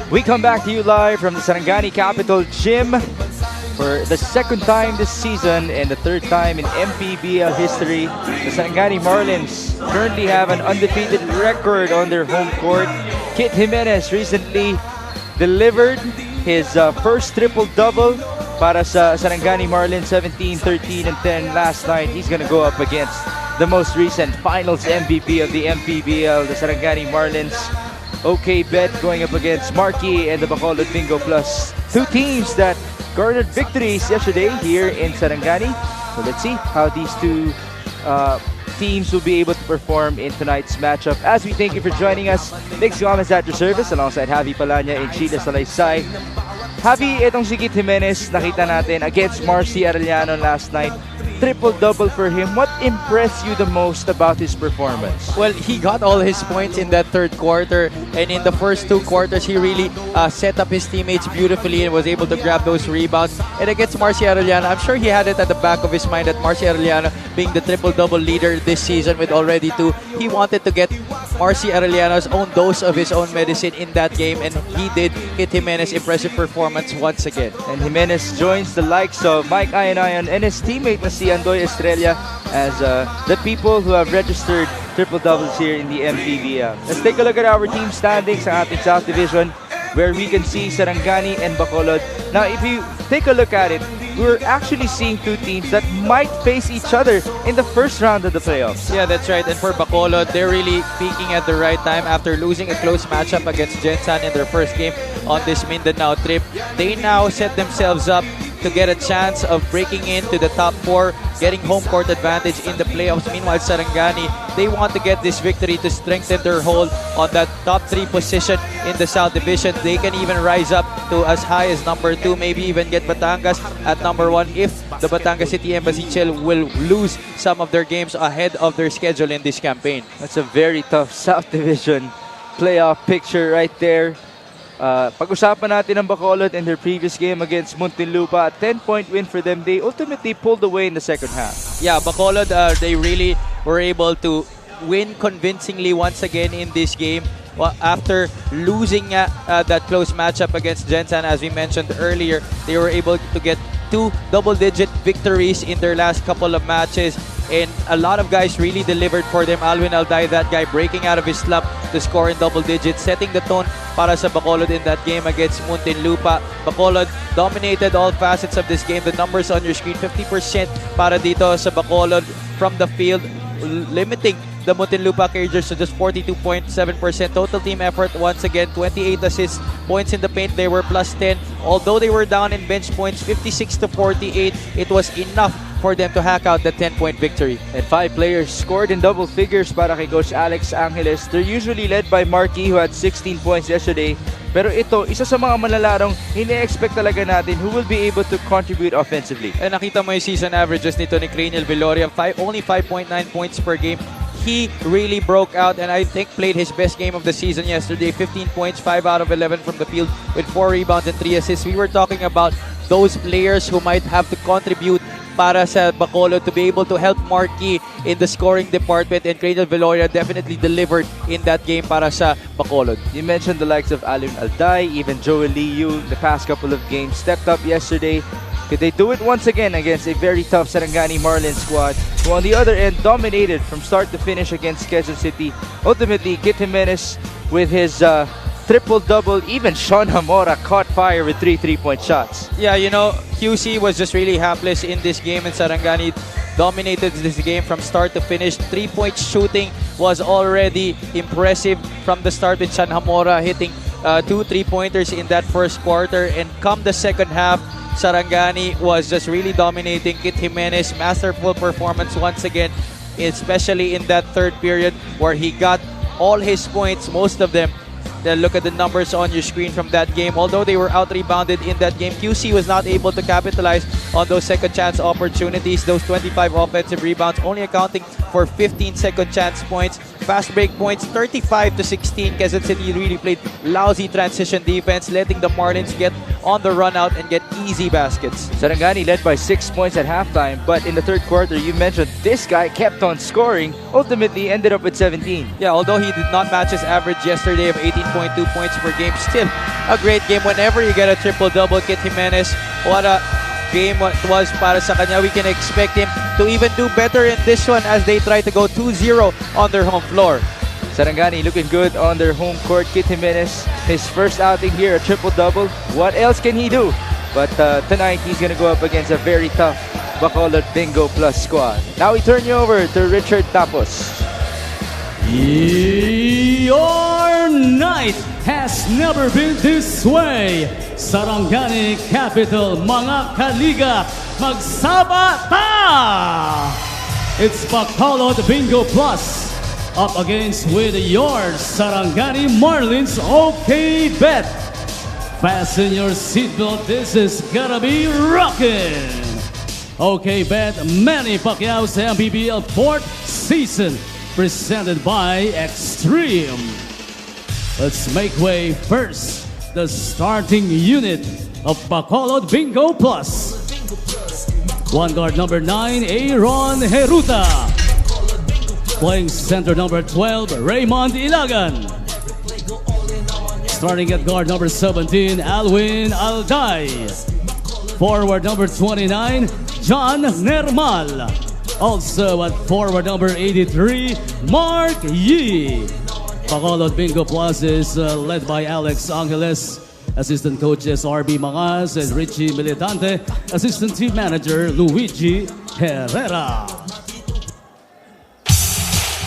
We come back to you live from the Sarangani Capital Gym for the second time this season and the third time in MPBL history. The Sarangani Marlins currently have an undefeated record on their home court. Kit Jimenez recently delivered his first triple-double para sa Sarangani Marlins, 17, 13, and 10 last night. He's gonna go up against the most recent finals MVP of the MPBL, the Sarangani Marlins OKBet, going up against Mark Yee and the Bacolod Bingo Plus. Two teams that garnered victories yesterday here in Sarangani. So let's see how these two teams will be able to perform in tonight's matchup. As we thank you for joining us, Nick Gomez at your service alongside Javi Palanya and Sheila Salaysay. Javi, itong si Kit Jimenez, nakita natin against Marcy Arellano last night. Triple-double for him. What impressed you the most about his performance? Well, he got all his points in that third quarter, and in the first two quarters, he really set up his teammates beautifully and was able to grab those rebounds. And against Marcy Arellano, I'm sure he had it at the back of his mind that Marcy Arellano, being the triple-double leader this season with already two, he wanted to get Marcy Arellano's own dose of his own medicine in that game, and he did. Kit Jimenez, impressive performance once again. And Jimenez joins the likes of Mike Ayanayan and his teammate na si Andoy Estrella as the people who have registered triple-doubles here in the MPBL. Let's take a look at our team standings sa ating South Division, where we can see Sarangani and Bacolod. Now, if you take a look at it, we're actually seeing two teams that might face each other in the first round of the playoffs. Yeah, that's right. And for Bacolod, they're really peaking at the right time after losing a close matchup against Gensan in their first game on this Mindanao trip. They now set themselves up to get a chance of breaking into the top four, getting home court advantage in the playoffs. Meanwhile, Sarangani, they want to get this victory to strengthen their hold on that top 3 position in the South Division. They can even rise up to as high as number 2, maybe even get Batangas at number 1 if the Batangas City Embassy Chill will lose some of their games ahead of their schedule in this campaign. That's a very tough South Division playoff picture right there. Pag-usapan natin ang Bacolod in their previous game against Muntinlupa. A 10-point win for them. They ultimately pulled away in the second half. Yeah, Bacolod, they really were able to win convincingly once again in this game. Well, after losing that close matchup against Gensan, as we mentioned earlier, they were able to get 2 double-digit victories in their last couple of matches. And a lot of guys really delivered for them. Alvin Alday, that guy breaking out of his slump to score in double digits, setting the tone para sa Bacolod in that game against Muntinlupa. Bacolod dominated all facets of this game. The numbers on your screen, 50% para dito sa Bacolod from the field, limiting the Muntinlupa Cagers to just 42.7%. Total team effort, once again, 28 assists, points in the paint, they were plus 10. Although they were down in bench points, 56-48, it was enough for them to hack out the 10-point victory. And 5 players scored in double figures para kay Coach Alex Angeles. They're usually led by Mark Yee, who had 16 points yesterday. Pero ito, isa sa mga malalarong ini-expect talaga natin who will be able to contribute offensively. And nakita mo yung season averages nito ni Craniel Viloria, only 5.9 points per game. He really broke out and I think played his best game of the season yesterday. 15 points, 5 out of 11 from the field with 4 rebounds and 3 assists. We were talking about those players who might have to contribute para sa Bacolod to be able to help Mark Yee in the scoring department, and Craniel Viloria definitely delivered in that game para sa Bacolod. You mentioned the likes of Alvin Alday, even Joel Liu, the past couple of games stepped up yesterday. Could they do it once again against a very tough Sarangani Marlins squad, who on the other end dominated from start to finish against Quezon City? Ultimately, Kit Jimenez with his triple-double. Even Sean Hamora caught fire with 3 3-point shots. Yeah, you know, QC was just really hapless in this game, and Sarangani dominated this game from start to finish. 3-point shooting was already impressive from the start with Sean Hamora hitting 2 3-pointers in that first quarter, and come the second half, Sarangani was just really dominating. Kit Jimenez, masterful performance once again, especially in that third period where he got all his points, most of them. Then look at the numbers on your screen from that game. Although they were out-rebounded in that game, QC was not able to capitalize on those second chance opportunities. Those 25 offensive rebounds only accounting for 15 second chance points. Fast break points, 35-16. Quezon City really played lousy transition defense, letting the Marlins get on the run out and get easy baskets. Sarangani led by 6 points at halftime, but in the third quarter, you mentioned this guy kept on scoring, ultimately ended up with 17. Yeah, although he did not match his average yesterday of 18 6.2 points per game. Still a great game. Whenever you get a triple-double, Kit Jimenez, what a game it was para sa kanya. We can expect him to even do better in this one as they try to go 2-0 on their home floor. Sarangani looking good on their home court. Kit Jimenez, his first outing here, a triple-double. What else can he do? But tonight, he's going to go up against a very tough Bacolod Bingo Plus squad. Now we turn you over to Richard Tapos. Your night has never been this way. Sarangani Capital, mga kaliga, magsabata! It's Bacolod Bingo Plus up against with your Sarangani Marlins OKBet. Fasten your seatbelt, this is gonna be rockin'! OKBet, Manny Pacquiao's MPBL 4th season, presented by Extreme. Let's make way first, the starting unit of Bacolod Bingo Plus. One guard number 9, Aaron Heruta. Playing center number 12, Raymond Ilagan. Starting at guard number 17, Alwin Alday. Forward number 29, John Nermal. Also at forward number 83, Mark Yee. Bacolod Bingo Plus is led by Alex Angeles. Assistant coaches RB Mangas and Richie Militante. Assistant team manager Luigi Herrera.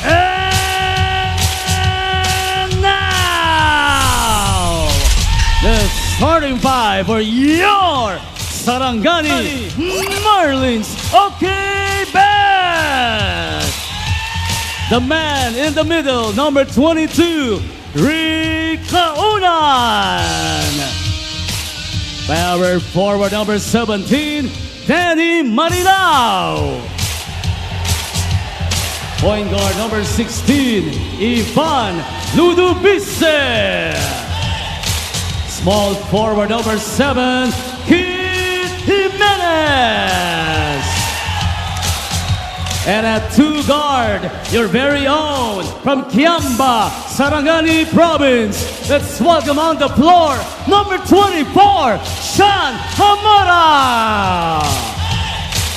And now, the starting five for your Sarangani Marlins OKBet. The man in the middle, number 22, Rica Unan. Power forward number 17, Danny Marilao. Point guard number 16, Ivan Ludubice. Small forward number 7, Kit Jimenez. And at 2 guard, your very own from Kiamba, Sarangani Province. Let's welcome on the floor, number 24, Sean Hamora.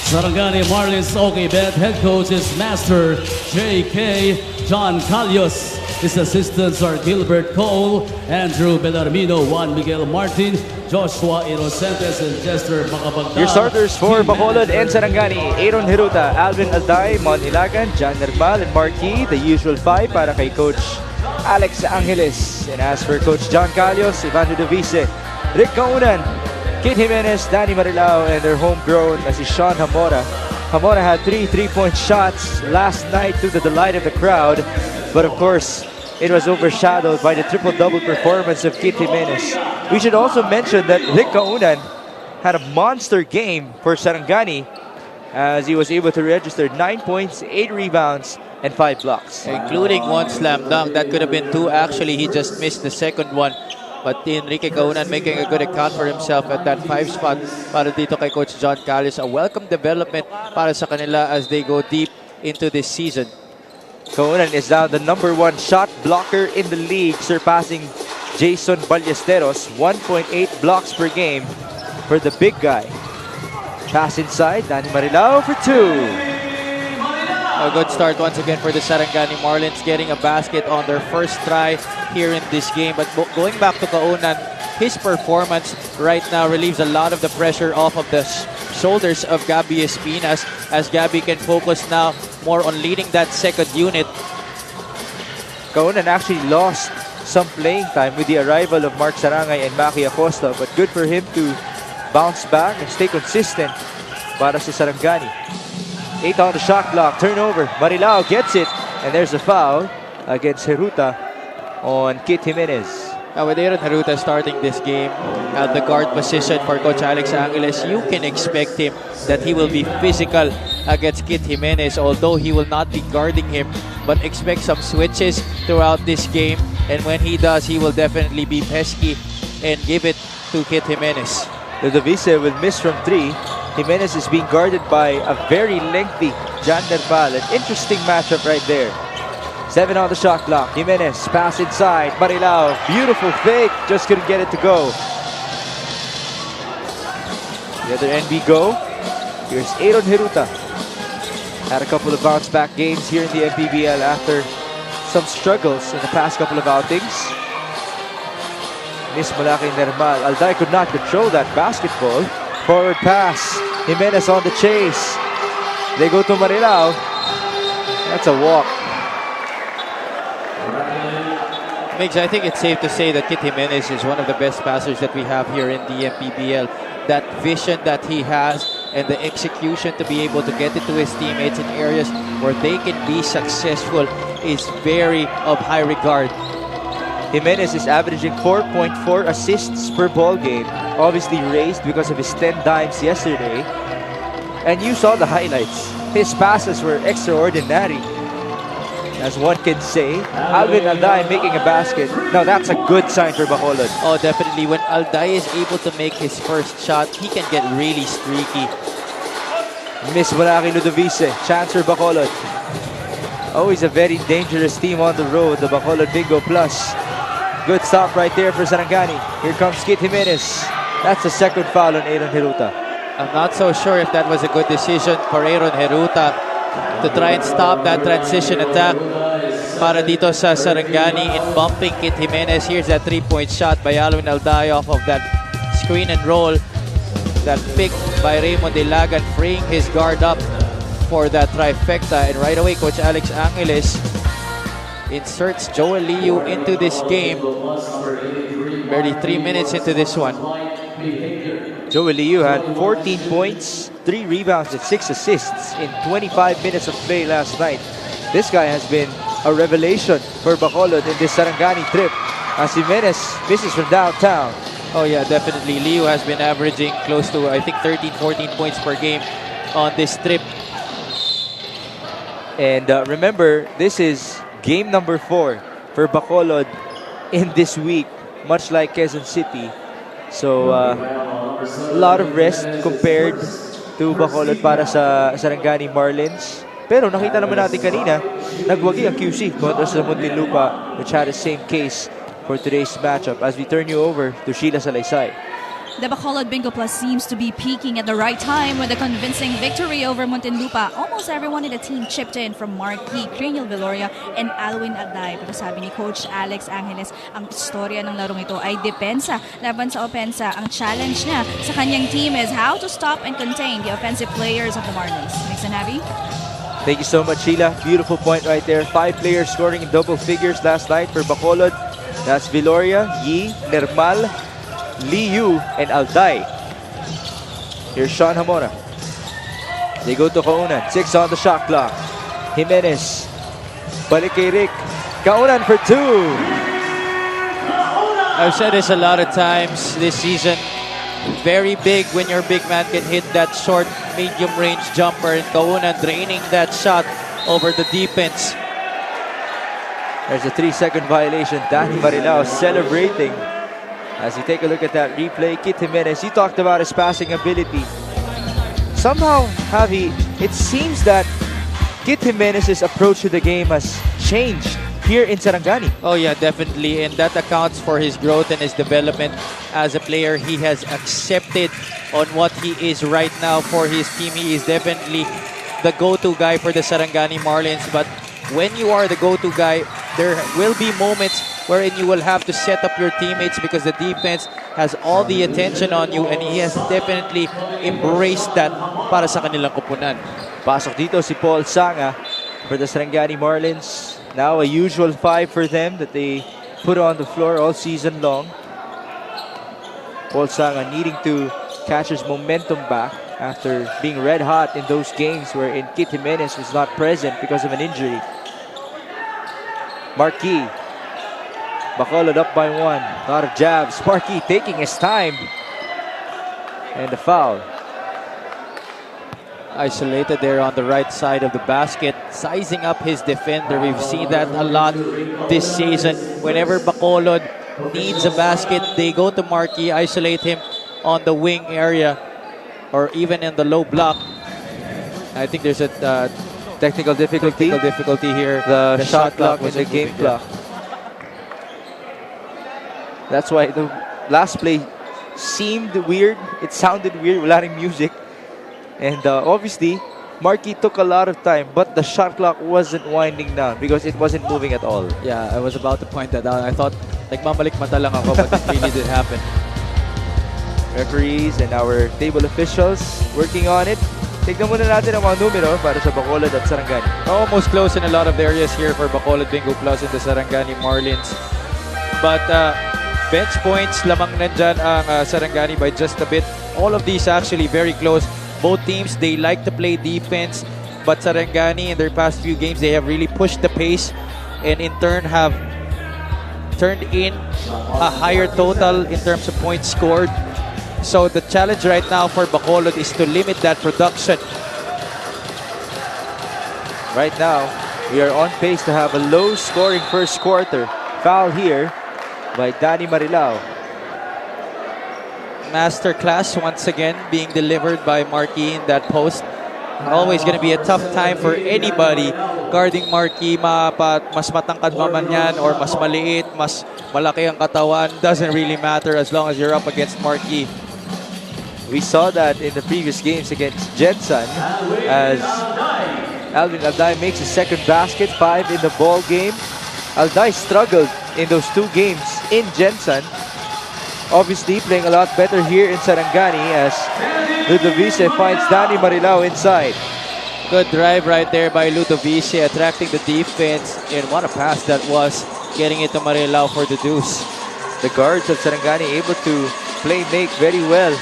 Sarangani Marlins OKBet head coach is Master J.K. John Calios. His assistants are Gilbert Cole, Andrew Bellarmino, Juan Miguel Martin, Joshua Inocentes, and Jester Macabagda. Your starters for Bacolod and Sarangani: Aaron Heruta, Alvin Alday, Mon Ilagan, John Nermal, and Mark Yee. The usual 5 para kay Coach Alex Angeles. And as for Coach John Calios, Ivan Ludovice, Rick Kaunan, Kit Jimenez, Danny Marilao, and their homegrown as is Sean Hamora. Hamora had 3 3-point shots last night to the delight of the crowd. But of course, it was overshadowed by the triple-double performance of Kit Jimenez. We should also mention that Rick Kaunan had a monster game for Sarangani as he was able to register 9 points, 8 rebounds, and 5 blocks. Including 1 slam dunk. That could have been 2 actually. He just missed the second one. But Enrique Kaunan making a good account for himself at that 5 spot para dito kay Coach John Callis. A welcome development para sa kanila as they go deep into this season. Kaunan is now the #1 shot blocker in the league, surpassing Jason Ballesteros, 1.8 blocks per game for the big guy. Pass inside, Danny Marilao for 2. A good start once again for the Sarangani Marlins, getting a basket on their first try here in this game. But going back to Kaunan, his performance right now relieves a lot of the pressure off of the shoulders of Gabby Espinas, as Gabby can focus now more on leading that second unit. Kaunan actually lost some playing time with the arrival of Mark Sarangay and Maki Acosta, but good for him to bounce back and stay consistent para sa Sarangani. 8 on the shot clock, turnover, Marilao gets it, and there's a foul against Heruta on Kit Jimenez. Now with Aaron Heruta starting this game at the guard position for Coach Alex Angeles, you can expect him that he will be physical against Kit Jimenez, although he will not be guarding him, but expect some switches throughout this game, and when he does, he will definitely be pesky and give it to Kit Jimenez. Ludovice will miss from 3. Jimenez is being guarded by a very lengthy Jan Nerval. An interesting matchup right there. 7 on the shot clock. Jimenez, pass inside. Marilao, beautiful fake. Just couldn't get it to go. The other end we go. Here's Aaron Hiruta. Had a couple of bounce back games here in the MPBL after some struggles in the past couple of outings. Miss Malaki Nermal. Alday could not control that basketball. Forward pass. Jimenez on the chase. They go to Marilao. That's a walk. Migs, I think it's safe to say that Kit Jimenez is one of the best passers that we have here in the MPBL. That vision that he has and the execution to be able to get it to his teammates in areas where they can be successful is very of high regard. Jimenez is averaging 4.4 assists per ball game. Obviously raised because of his 10 dimes yesterday. And you saw the highlights. His passes were extraordinary, as one can say. Alvin Alday making a basket. Now that's a good sign for Bacolod. Oh, definitely. When Alday is able to make his first shot, he can get really streaky. Miss Malaki Ludovice. Chance for Bacolod. Always a very dangerous team on the road, the Bacolod Bingo Plus. Good stop right there for Sarangani. Here comes Kit Jimenez. That's the second foul on Aaron Hiruta. I'm not so sure if that was a good decision for Aaron Hiruta to try and stop that transition attack para dito sa Sarangani in bumping Kit Jimenez. Here's that three-point shot by Alvin Alday off of that screen and roll. That pick by Raymond Ilagan, freeing his guard up for that trifecta. And right away, Coach Alex Angeles inserts Joel Liu into this game. Barely 3 minutes into this one. Joel Liu had 14 points, 3 rebounds, and 6 assists in 25 minutes of play last night. This guy has been a revelation for Bacolod in this Sarangani trip, as Jimenez misses from downtown. Oh yeah, definitely. Liu has been averaging close to, I think, 13, 14 points per game on this trip. And remember, this is game number 4 for Bacolod in this week, much like Quezon City. So, a lot of rest compared to Bacolod para sa Sarangani Marlins. Pero nakita naman natin kanina, nagwagi ang QC kontra sa Muntinlupa, which had the same case for today's matchup. As we turn you over to Sheila Salaysay. The Bacolod Bingo Plus seems to be peaking at the right time with a convincing victory over Muntinlupa. Almost everyone in the team chipped in, from Mark Yee, Cranial Viloria, and Alwin Alday. Pero sabi ni Coach Alex Angeles, ang istorya ng larong ito ay depensa laban sa opensa. Ang challenge niya sa kanyang team is how to stop and contain the offensive players of the Marlins. Mix and Javi? Thank you so much, Sheila. Beautiful point right there. 5 players scoring in double figures last night for Bacolod. That's Viloria, Yee, Nermal, Liu, and Alday. Here's Sean Hamora. They go to Kaunan. 6 on the shot clock. Jimenez. Balik kay Rick. Kaunan for 2. I've said this a lot of times this season. Very big when your big man can hit that short, medium range jumper, and Kaunan draining that shot over the defense. There's a 3-second violation. Danny Marilao celebrating. As you take a look at that replay, Kit Jimenez, you talked about his passing ability. Somehow, Javi, it seems that Kit Jimenez's approach to the game has changed here in Sarangani. Oh yeah, definitely. And that accounts for his growth and his development as a player. He has accepted on what he is right now for his team. He is definitely the go-to guy for the Sarangani Marlins. But when you are the go-to guy, there will be moments wherein you will have to set up your teammates because the defense has all the attention on you, and he has definitely embraced that para sa kanilang kupunan. Pasok dito si Paul Sanga for the Sarangani Marlins. Now a usual 5 for them that they put on the floor all season long. Paul Sanga needing to catch his momentum back after being red hot in those games wherein Kit Jimenez was not present because of an injury. Mark Yee. Bacolod up by 1. A lot of jabs. Mark Yee taking his time. And the foul. Isolated there on the right side of the basket, sizing up his defender. We've seen that a lot this season. Whenever Bacolod needs a basket, they go to Mark Yee, isolate him on the wing area or even in the low block. I think there's a Technical difficulty. Technical difficulty here. The shot clock and was the game moving, yeah. clock. That's why the last play seemed weird. It sounded weird. Wala ring music. And obviously, Mark Yee took a lot of time, but the shot clock wasn't winding down because it wasn't moving at all. Yeah, I was about to point that out. I thought, nagmamalik mata lang ako, but it really did happen. Referees and our table officials working on it. Tignan muna natin ang mga numero para sa Bacolod at Sarangani. Almost close in a lot of areas here for Bacolod Bingo Plus and the Sarangani Marlins. But bench points, lamang nandyan ang Sarangani by just a bit. All of these actually very close. Both teams, they like to play defense. But Sarangani, in their past few games, they have really pushed the pace and in turn have turned in a higher total in terms of points scored. So the challenge right now for Bacolod is to limit that production. Right now, we are on pace to have a low-scoring first quarter. Foul here by Danny Marilao. Masterclass once again being delivered by Mark Yee in that post. Always going to be a tough time for anybody guarding Mark Yee. Mas matangkad man yan or mas maliit, mas malaki ang katawan. Doesn't really matter as long as you're up against Mark Yee. We saw that in the previous games against Jensen as Alvin Alday makes his second basket, 5 in the ball game. Alday struggled in those 2 games in Jensen. Obviously playing a lot better here in Sarangani as Ludovice finds Danny Marilao inside. Good drive right there by Ludovice, attracting the defense. And what a pass that was, getting it to Marilao for the deuce. The guards of Sarangani able to play make very well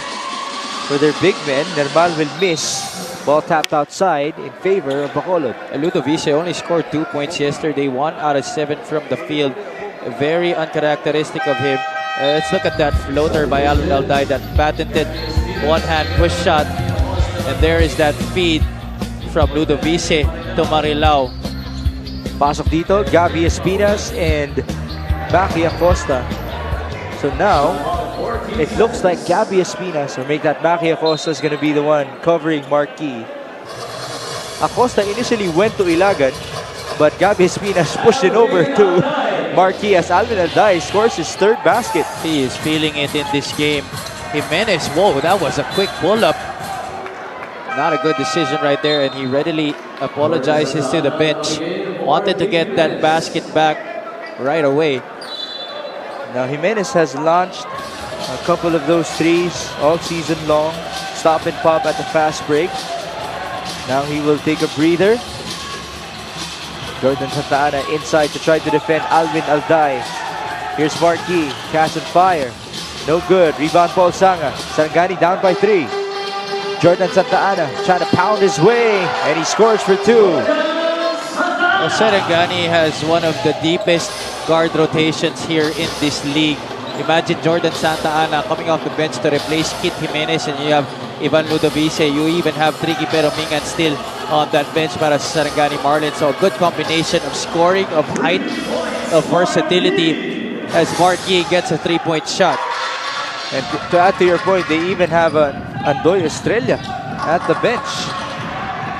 for their big men. Nermal will miss. Ball tapped outside in favor of Bacolod. Ludovice only scored 2 points yesterday, 1 out of 7 from the field. Very uncharacteristic of him. Let's look at that floater by Alvin Alday, that patented one-hand push shot. And there is that feed from Ludovice to Marilao. Pasok dito, Gabi Espinas and Maki Acosta. So now, it looks like Gabi Espinas, or make that Maki Acosta, is going to be the one covering Mark Yee. Acosta initially went to Ilagan, but Gabi Espinas pushed it over to Mark Yee as Alvin Alday scores his 3rd basket. He is feeling it in this game. Jimenez, whoa, that was a quick pull-up. Not a good decision right there, and he readily apologizes to the bench. Wanted to get that basket back right away. Now Jimenez has launched a couple of those threes all season long. Stop and pop at the fast break. Now he will take a breather. Jordan Santa Ana inside to try to defend Alvin Alday. Here's Mark Yee, cast and fire. No good. Rebound Paul Sanga. Sarangani down by 3. Jordan Santa Ana trying to pound his way, and he scores for 2. Well, Sarangani has one of the deepest guard rotations here in this league. Imagine Jordan Santa Ana coming off the bench to replace Kit Jimenez, and you have Ivan Ludovice. You even have Tricky Peromingan still on that bench para sa Sarangani Marlins. So a good combination of scoring, of height, of versatility as Mark Yee gets a 3-point shot. And to add to your point, they even have Andoy Estrella at the bench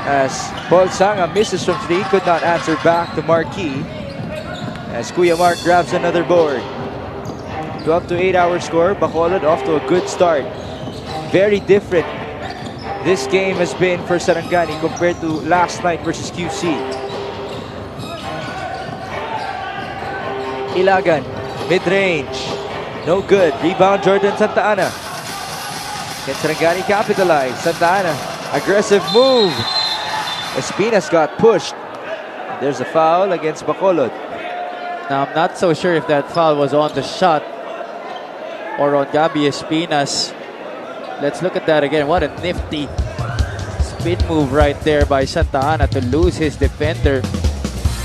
as Paul Sanga misses from 3, could not answer back to Mark Yee as Kuya Mark grabs another board. 12 to 8 hour score. Bacolod off to a good start. Very different this game has been for Sarangani compared to last night versus QC. Ilagan, mid-range, no good. Rebound Jordan Santa Ana. Can Sarangani capitalize? Santa Ana, aggressive move. Espinas got pushed. There's a foul against Bacolod. Now I'm not so sure if that foul was on the shot or on Gabi Espinas. Let's look at that again. What a nifty spin move right there by Santa Ana to lose his defender.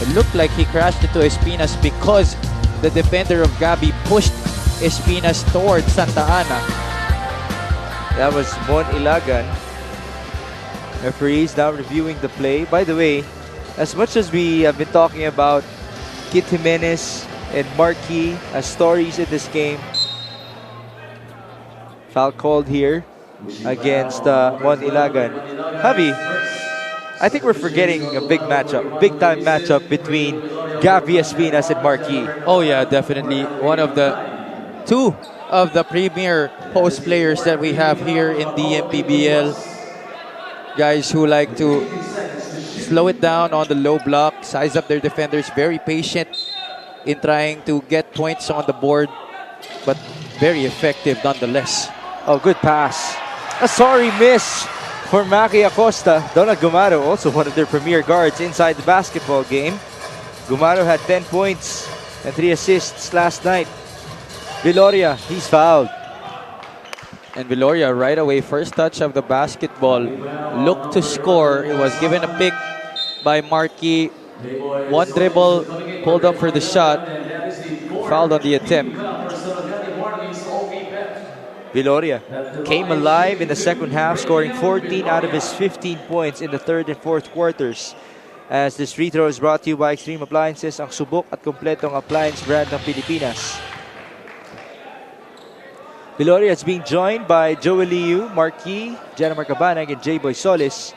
It looked like he crashed into Espinas because the defender of Gabi pushed Espinas towards Santa Ana. That was Mon Ilagan. Referees now reviewing the play. By the way, as much as we have been talking about Kit Jimenez and Mark Yee as stories in this game, foul called here against Mon Ilagan. Javi, I think we're forgetting a big matchup, big time matchup between Gabby Espinas and Mark Yee. Oh yeah, definitely one of the two of the premier post players that we have here in the MPBL. Guys who like to slow it down on the low block, size up their defenders, very patient in trying to get points on the board, but very effective nonetheless. Oh, good pass. A sorry miss for Maki Acosta. Donald Gumaro, also one of their premier guards inside the basketball game. Gumaro had 10 points and 3 assists last night. Viloria, he's fouled. And Viloria right away, first touch of the basketball, looked to score. It was given a pick by Mark Yee. One dribble, pulled up for the shot, fouled on the attempt. Viloria came alive in the second half, scoring 14 out of his 15 points in the third and fourth quarters. As this free throw is brought to you by Extreme Appliances, ang subok at kompletong appliance brand ng Pilipinas. Viloria is being joined by Joel Liu, Mark Yee, Jenna Marcabanag, and J-Boy Solis.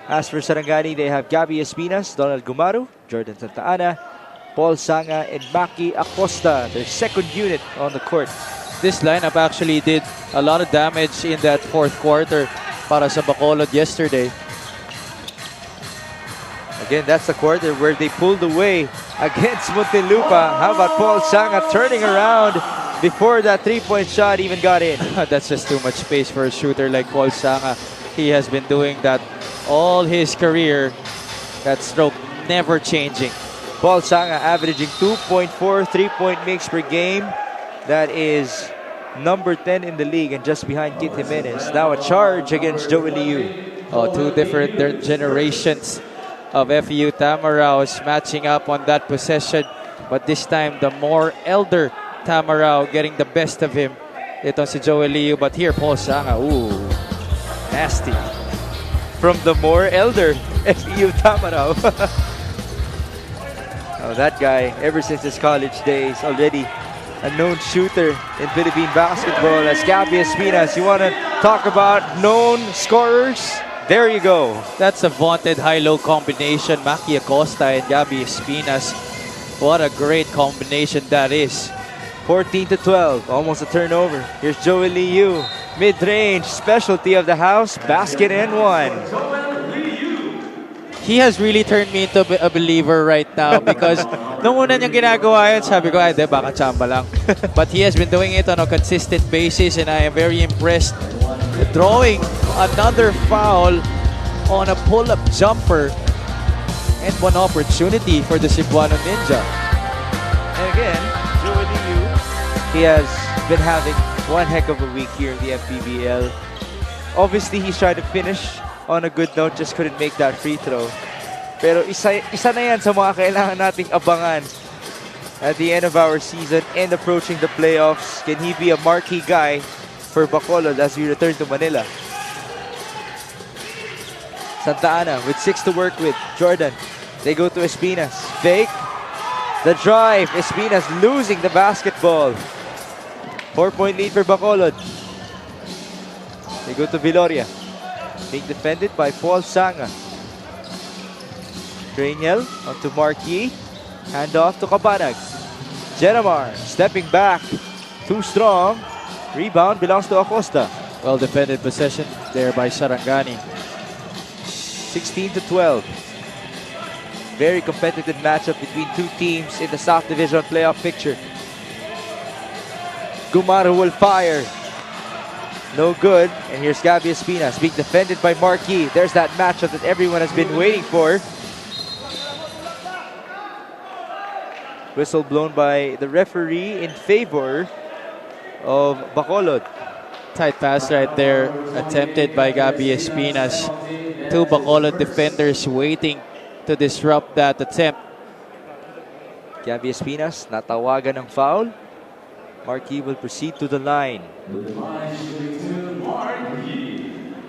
As for Sarangani, they have Gabby Espinas, Donald Gumaro, Jordan Santa Ana, Paul Sanga, and Maki Acosta, their second unit on the court. This lineup actually did a lot of damage in that fourth quarter para sa Bacolod yesterday. Again, that's the quarter where they pulled away against Muntinlupa. How about Paul Sanga turning around before that three-point shot even got in? That's just too much space for a shooter like Paul Sanga. He has been doing that all his career. That stroke never changing. Paul Sanga averaging 2.4 three-point makes per game. That is number 10 in the league and just behind Kit Jimenez. Now a charge against Joel Liu. Oh, two different generations of FEU Tamaraos matching up on that possession. But this time, the more elder Tamarao getting the best of him. Ito si Joel Liu, but here Paul Sanga. Ooh, nasty. From the more elder FEU Tamarao. Oh, that guy, ever since his college days, already a known shooter in Philippine basketball as Gabby Espinas. You want to talk about known scorers? There you go. That's a vaunted high-low combination. Maki Acosta and Gabby Espinas. What a great combination that is. 14-12, almost a turnover. Here's Joel Liu, mid-range, specialty of the house, basket and one. He has really turned me into a believer right now because nung una niyang ginagawa yun, sabi ko, ay, de, baka chamba lang. But he has been doing it on a consistent basis and I am very impressed. Drawing another foul on a pull-up jumper and one opportunity for the Cebuano Ninja. And again, Joel Liu, he has been having one heck of a week here in the MPBL. Obviously, he's trying to finish on a good note, just couldn't make that free throw. Pero isa na yan sa mga kailangan nating abangan at the end of our season and approaching the playoffs. Can he be a marquee guy for Bacolod as we return to Manila? Santa Ana with 6 to work with. Jordan, they go to Espinas. Fake. The drive. Espinas losing the basketball. 4-point lead for Bacolod. They go to Viloria. Being defended by Paul Sanga. Craniel onto Mark Yee. Hand off to Kabanag. Jenamar stepping back. Too strong. Rebound belongs to Acosta. Well defended possession there by Sarangani. 16-12. Very competitive matchup between two teams in the South Division playoff picture. Gumaro will fire. No good. And here's Gabby Espinas being defended by Mark Yee. There's that matchup that everyone has been waiting for. Whistle blown by the referee in favor of Bacolod. Tight pass right there, attempted by Gabby Espinas. Two Bacolod defenders waiting to disrupt that attempt. Gabby Espinas, natawagan ng foul. Mark Yee will proceed to the line.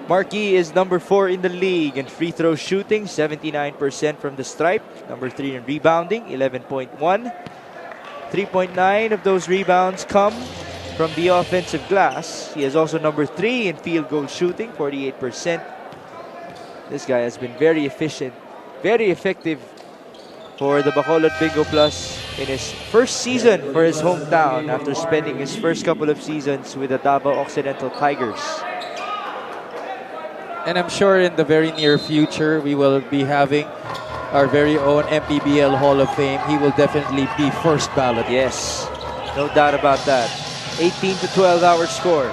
Mark Yee is number 4 in the league in free throw shooting, 79% from the stripe. Number 3 in rebounding, 11.1. 3.9 of those rebounds come from the offensive glass. He is also number 3 in field goal shooting, 48%. This guy has been very efficient, very effective for the Bacolod Bingo Plus in his first season for his hometown after spending his first couple of seasons with the Davao Occidental Tigers. And I'm sure in the very near future, we will be having our very own MPBL Hall of Fame. He will definitely be first ballot. Yes, no doubt about that. 18-12 our score.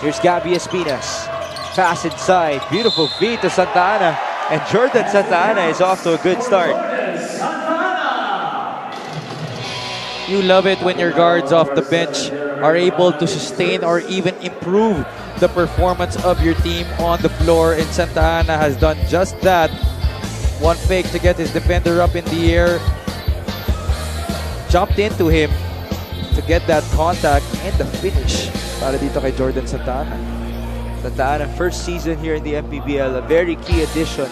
Here's Gabby Espinas. Pass inside. Beautiful feed to Santa Ana. And Jordan Santa Ana is off to a good start. You love it when your guards off the bench are able to sustain or even improve the performance of your team on the floor. And Santa Ana has done just that. One fake to get his defender up in the air. Jumped into him to get that contact and the finish para dito kay Jordan Santa Ana. Santa Ana, first season here in the MPBL, a very key addition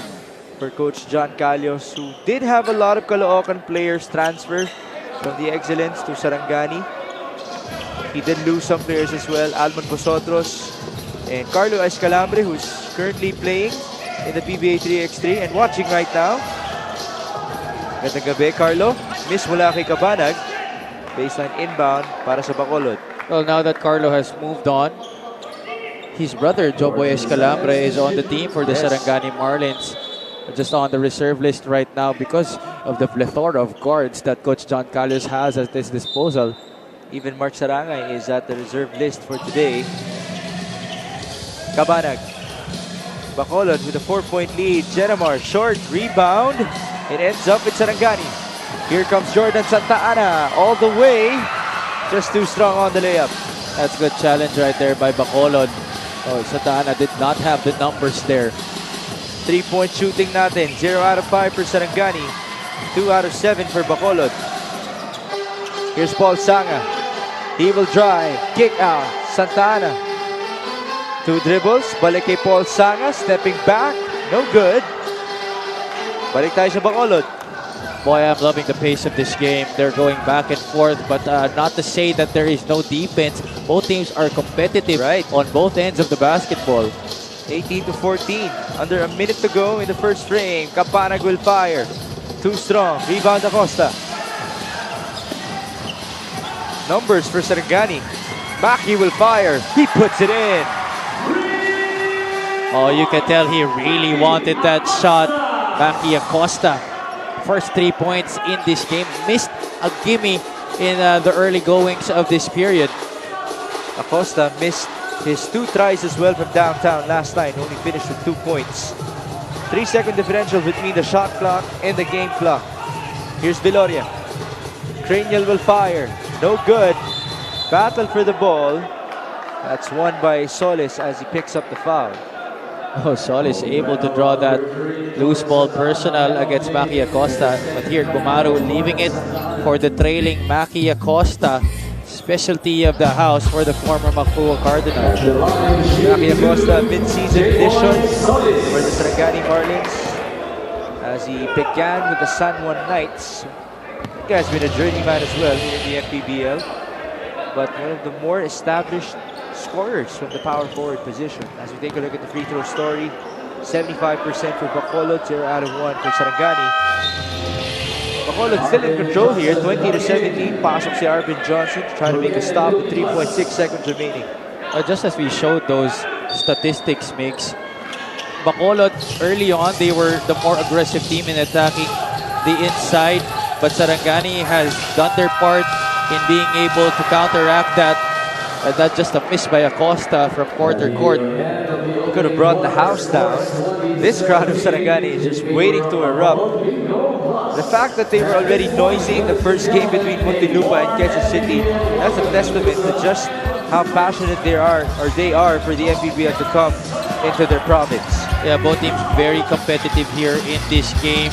for Coach John Calios, who did have a lot of Caloocan players transfer from the Excellence to Sarangani. He did lose some players as well. Almon Vosotros and Carlo Escalambre, who's currently playing in the PBA 3x3 and watching right now. Gandang gabi, Carlo. Miss mula kay Cabanag. Baseline inbound para sa Bacolod. Well, now that Carlo has moved on, his brother, Joboy Escalambre, is on the team for the Sarangani Marlins. Just on the reserve list right now because of the plethora of guards that Coach John Calios has at his disposal. Even Mark Sarangay is at the reserve list for today. Cabanag. Bacolod with a 4-point lead. Jenamar, short rebound. It ends up with Sarangani. Here comes Jordan Santa Ana all the way. Just too strong on the layup. That's a good challenge right there by Bacolod. Oh, Santa Ana did not have the numbers there. 3-point shooting natin. 0 out of 5 for Sarangani. 2 out of 7 for Bacolod. Here's Paul Sanga. He will drive. Kick out. Santa Ana. 2 dribbles. Balik kay Paul Sanga. Stepping back. No good. Balik tayo sa Bacolod. Boy, I'm loving the pace of this game. They're going back and forth, but not to say that there is no defense. Both teams are competitive on both ends of the basketball. 18-14. Under a minute to go in the first frame. Cabanag will fire. Too strong. Rebound Acosta. Numbers for Sarangani. Maki will fire. He puts it in. Oh, you can tell he really wanted that shot. Maki Acosta. First 3 points in this game. Missed a gimme in the early goings of this period. Acosta missed his 2 tries as well from downtown last night. Only finished with 2 points. 3-second differential between the shot clock and the game clock. Here's Viloria. Cranial will fire. No good. Battle for the ball. That's won by Solis as he picks up the foul. Oh, Solis able to draw that loose ball personal against Maki Acosta. But here, Kumaru leaving it for the trailing Maki Acosta. Specialty of the house for the former Makua Cardinal. Maki Acosta, mid-season addition for the Sarangani Marlins as he began with the San Juan Knights. That guy's been a journeyman as well here in the MPBL, but one of the more established scorers from the power forward position. As we take a look at the free throw story, 75% for Bacolod, 0 out of 1 for Sarangani. Bacolod still in control here, 20-17. Pasok si Arvin Johnson to try to make a stop with 3.6 seconds remaining. Just as we showed those statistics, Migs, Bacolod early on, they were the more aggressive team in attacking the inside, but Sarangani has done their part in being able to counteract that. And that's just a miss by Acosta from quarter court. Could have brought the house down. This crowd of Sarangani is just waiting to erupt. The fact that they were already noisy in the first game between Muntinlupa and Quezon City, that's a testament to just how passionate they are for the MPBL to come into their province. Yeah, both teams very competitive here in this game.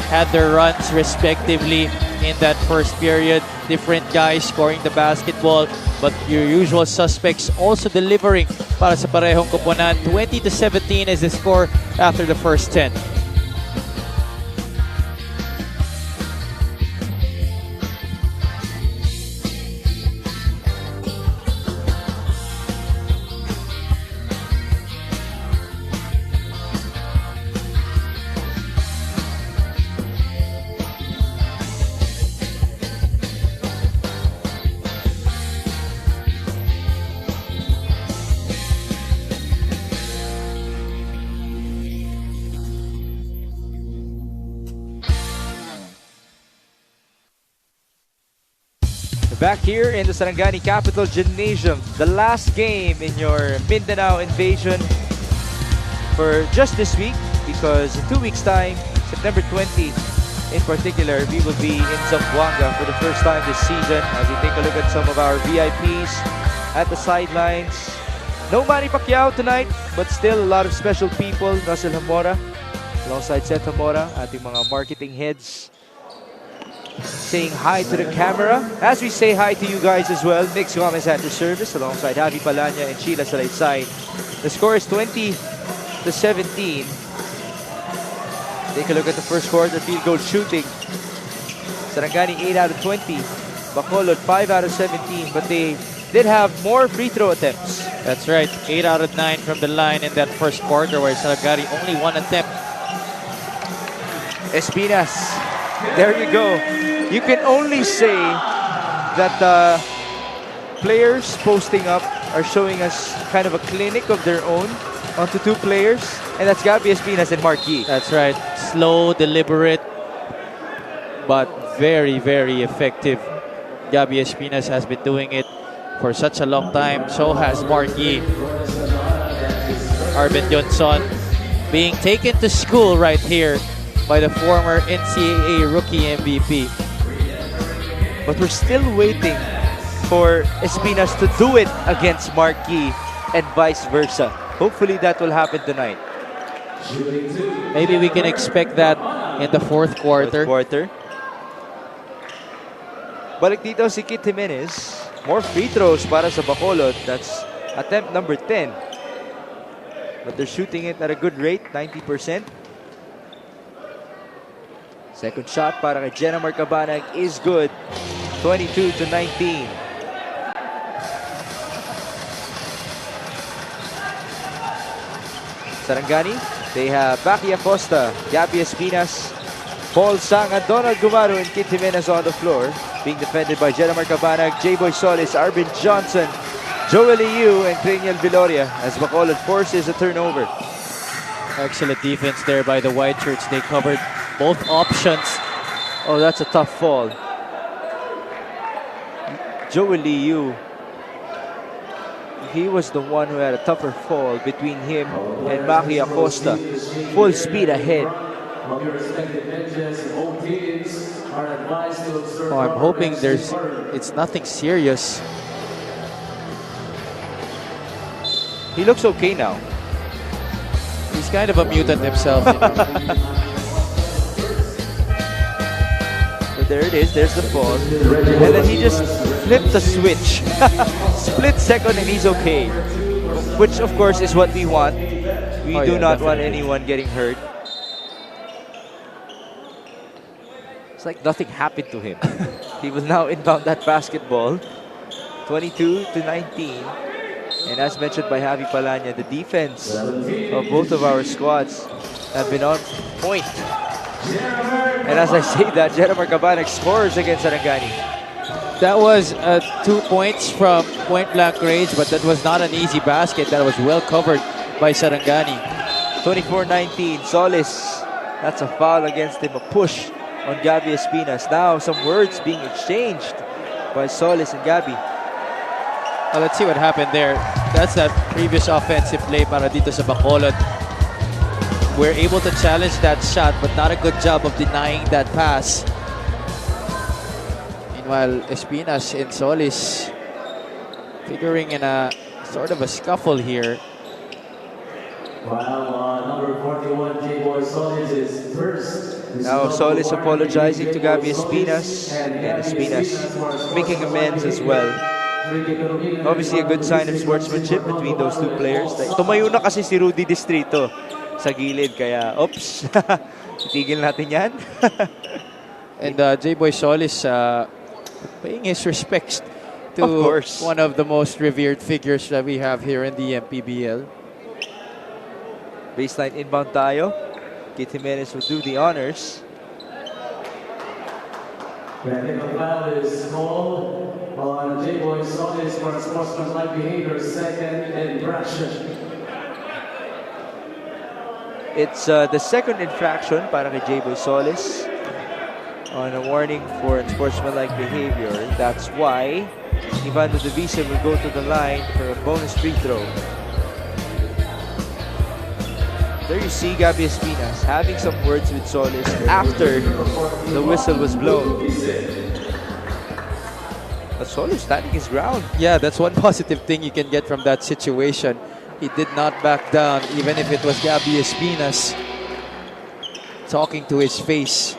Had their runs respectively in that first period. Different guys scoring the basketball, but your usual suspects also delivering para sa parehong koponan. 20-17 is the score after the first 10. Back here in the Sarangani Capital Gymnasium, the last game in your Mindanao invasion for just this week, because in 2 weeks' time, September 20 in particular, we will be in Zamboanga for the first time this season as we take a look at some of our VIPs at the sidelines. No Manny Pacquiao tonight, but still a lot of special people. Russell Hamora alongside Seth Hamora, ating mga marketing heads, saying hi to the camera as we say hi to you guys as well. Nick Gomez at your service alongside Javi Palanya and Sheila Salaysay. The score is 20-17. Take a look at the first quarter field goal shooting. Sarangani 8 out of 20. Bacolod 5 out of 17, but they did have more free throw attempts. That's right, 8 out of 9 from the line in that first quarter, where Sarangani only 1 attempt. Espinas, there you go. You can only say that the players posting up are showing us kind of a clinic of their own onto 2 players, and that's Gabby Espinas and Mark Yee. That's right, slow, deliberate, but very, very effective. Gabby Espinas has been doing it for such a long time. So has Mark Yee. Arvin Johnson being taken to school right here by the former NCAA rookie MVP. But we're still waiting for Espinas to do it against Mark Yee and vice versa. Hopefully that will happen tonight. Maybe we can expect that in the fourth quarter. Balik dito si Kit Jimenez. More free throws para sa Bacolod. That's attempt number 10. But they're shooting it at a good rate, 90%. Second shot para kay Jenna Marcabanag is good. 22-19. Sarangani, they have Baki Acosta, Gabby Espinas, Paul Sang, and Donald Gumaro and Kit Jimenez on the floor. Being defended by Jenna Marcabanag, J-Boy Solis, Arvin Johnson, Joel Liu, and Craniel Viloria as Bacolod forces a turnover. Excellent defense there by the white shirts. They covered both options. Oh, that's a tough fall. Joel Liu, he was the one who had a tougher fall between him and Maki Acosta. Full speed ahead. Oh, I'm hoping it's nothing serious. He looks okay now. He's kind of a mutant himself. You know? So there it is, there's the fall. And then he just flipped the switch. Split second and he's okay. Which of course is what we want. We do not want anyone getting hurt. It's like nothing happened to him. He will now inbound that basketball. 22-19. And as mentioned by Javi Palanya, the defense of both of our squads have been on point. And as I say that, Jenna Marcabanag scores against Sarangani. That was 2 points from point-blank range, but that was not an easy basket. That was well covered by Sarangani. 24-19, Solis. That's a foul against him, a push on Gabby Espinas. Now some words being exchanged by Solis and Gabby. Well, let's see what happened there. That's that previous offensive play para dito sa Bacolod. We're able to challenge that shot, but not a good job of denying that pass. Meanwhile, Espinas and Solis figuring in a sort of a scuffle here. Number 41, J-Boy Solis is first. Now Solis apologizing to Gabby Espinas, and Espinas making amends as well. Obviously a good sign of sportsmanship between those two players. Tumayo na kasi si Rudy Distrito sa gilid, kaya oops, itigil natin yan. And J-Boy Solis paying his respects to one of the most revered figures that we have here in the MPBL. Baseline inbound tayo. Kit Jimenez will do the honors. The foul is called on J-Boy Solis for sportsmanlike behavior, second infraction. It's the second infraction para kay J-Boy Solis. on a warning for unsportsmanlike behavior. That's why Ivan Ludovise will go to the line for a bonus free throw. There you see Gabby Espinas having some words with Solis after the whistle was blown. But Solis standing his ground. Yeah, that's one positive thing you can get from that situation. He did not back down, even if it was Gabby Espinas talking to his face.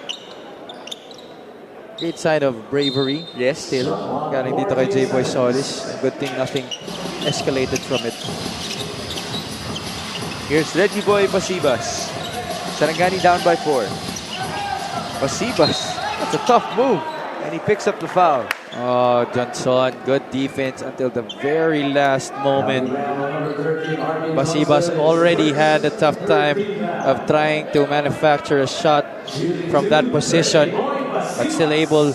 Great sign of bravery. Yes. Still, galing dito kay J-Boy Solis. Good thing nothing escalated from it. Here's Reggie Boy Pasibas. Sarangani down by 4. Pasibas, that's a tough move. And he picks up the foul. Oh, Johnson, good defense until the very last moment. Pasibas already had a tough time of trying to manufacture a shot from that position, but still able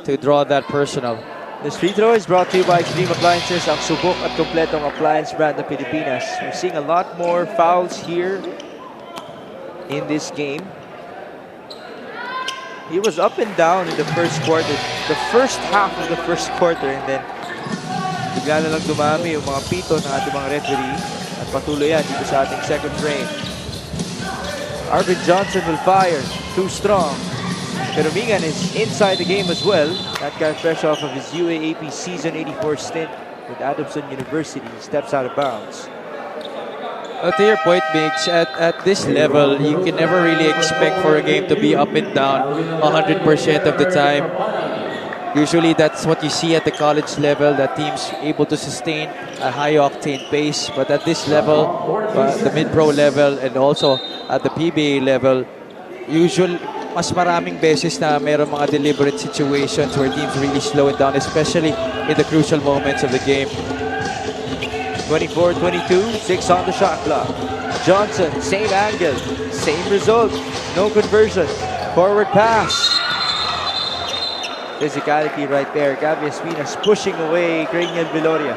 to draw that personal. This free throw is brought to you by Extreme Appliances, ang subok at kompletong appliance brand ng Pilipinas. We're seeing a lot more fouls here in this game. He was up and down in the first quarter, the first half of the first quarter, and then bigla na lang dumami yung mga pito ng ating mga referee at patuloy yan dito sa ating second frame. Arvin Johnson will fire, too strong. Pero Mingan is inside the game as well. That guy fresh off of his UAAP Season 84 stint with Adamson University steps out of bounds. To your point, Migs, at this level, you can never really expect for a game to be up and down 100% of the time. Usually that's what you see at the college level, that teams able to sustain a high-octane pace. But at this level, the mid-pro level, and also at the PBA level, mas maraming beses na mayroong mga deliberate situations where teams really slow it down, especially in the crucial moments of the game. 24-22, 6 on the shot clock. Johnson, same angle, same result, no conversion. Forward pass. Physicality right there. Gabby Espinas pushing away Craniel Viloria.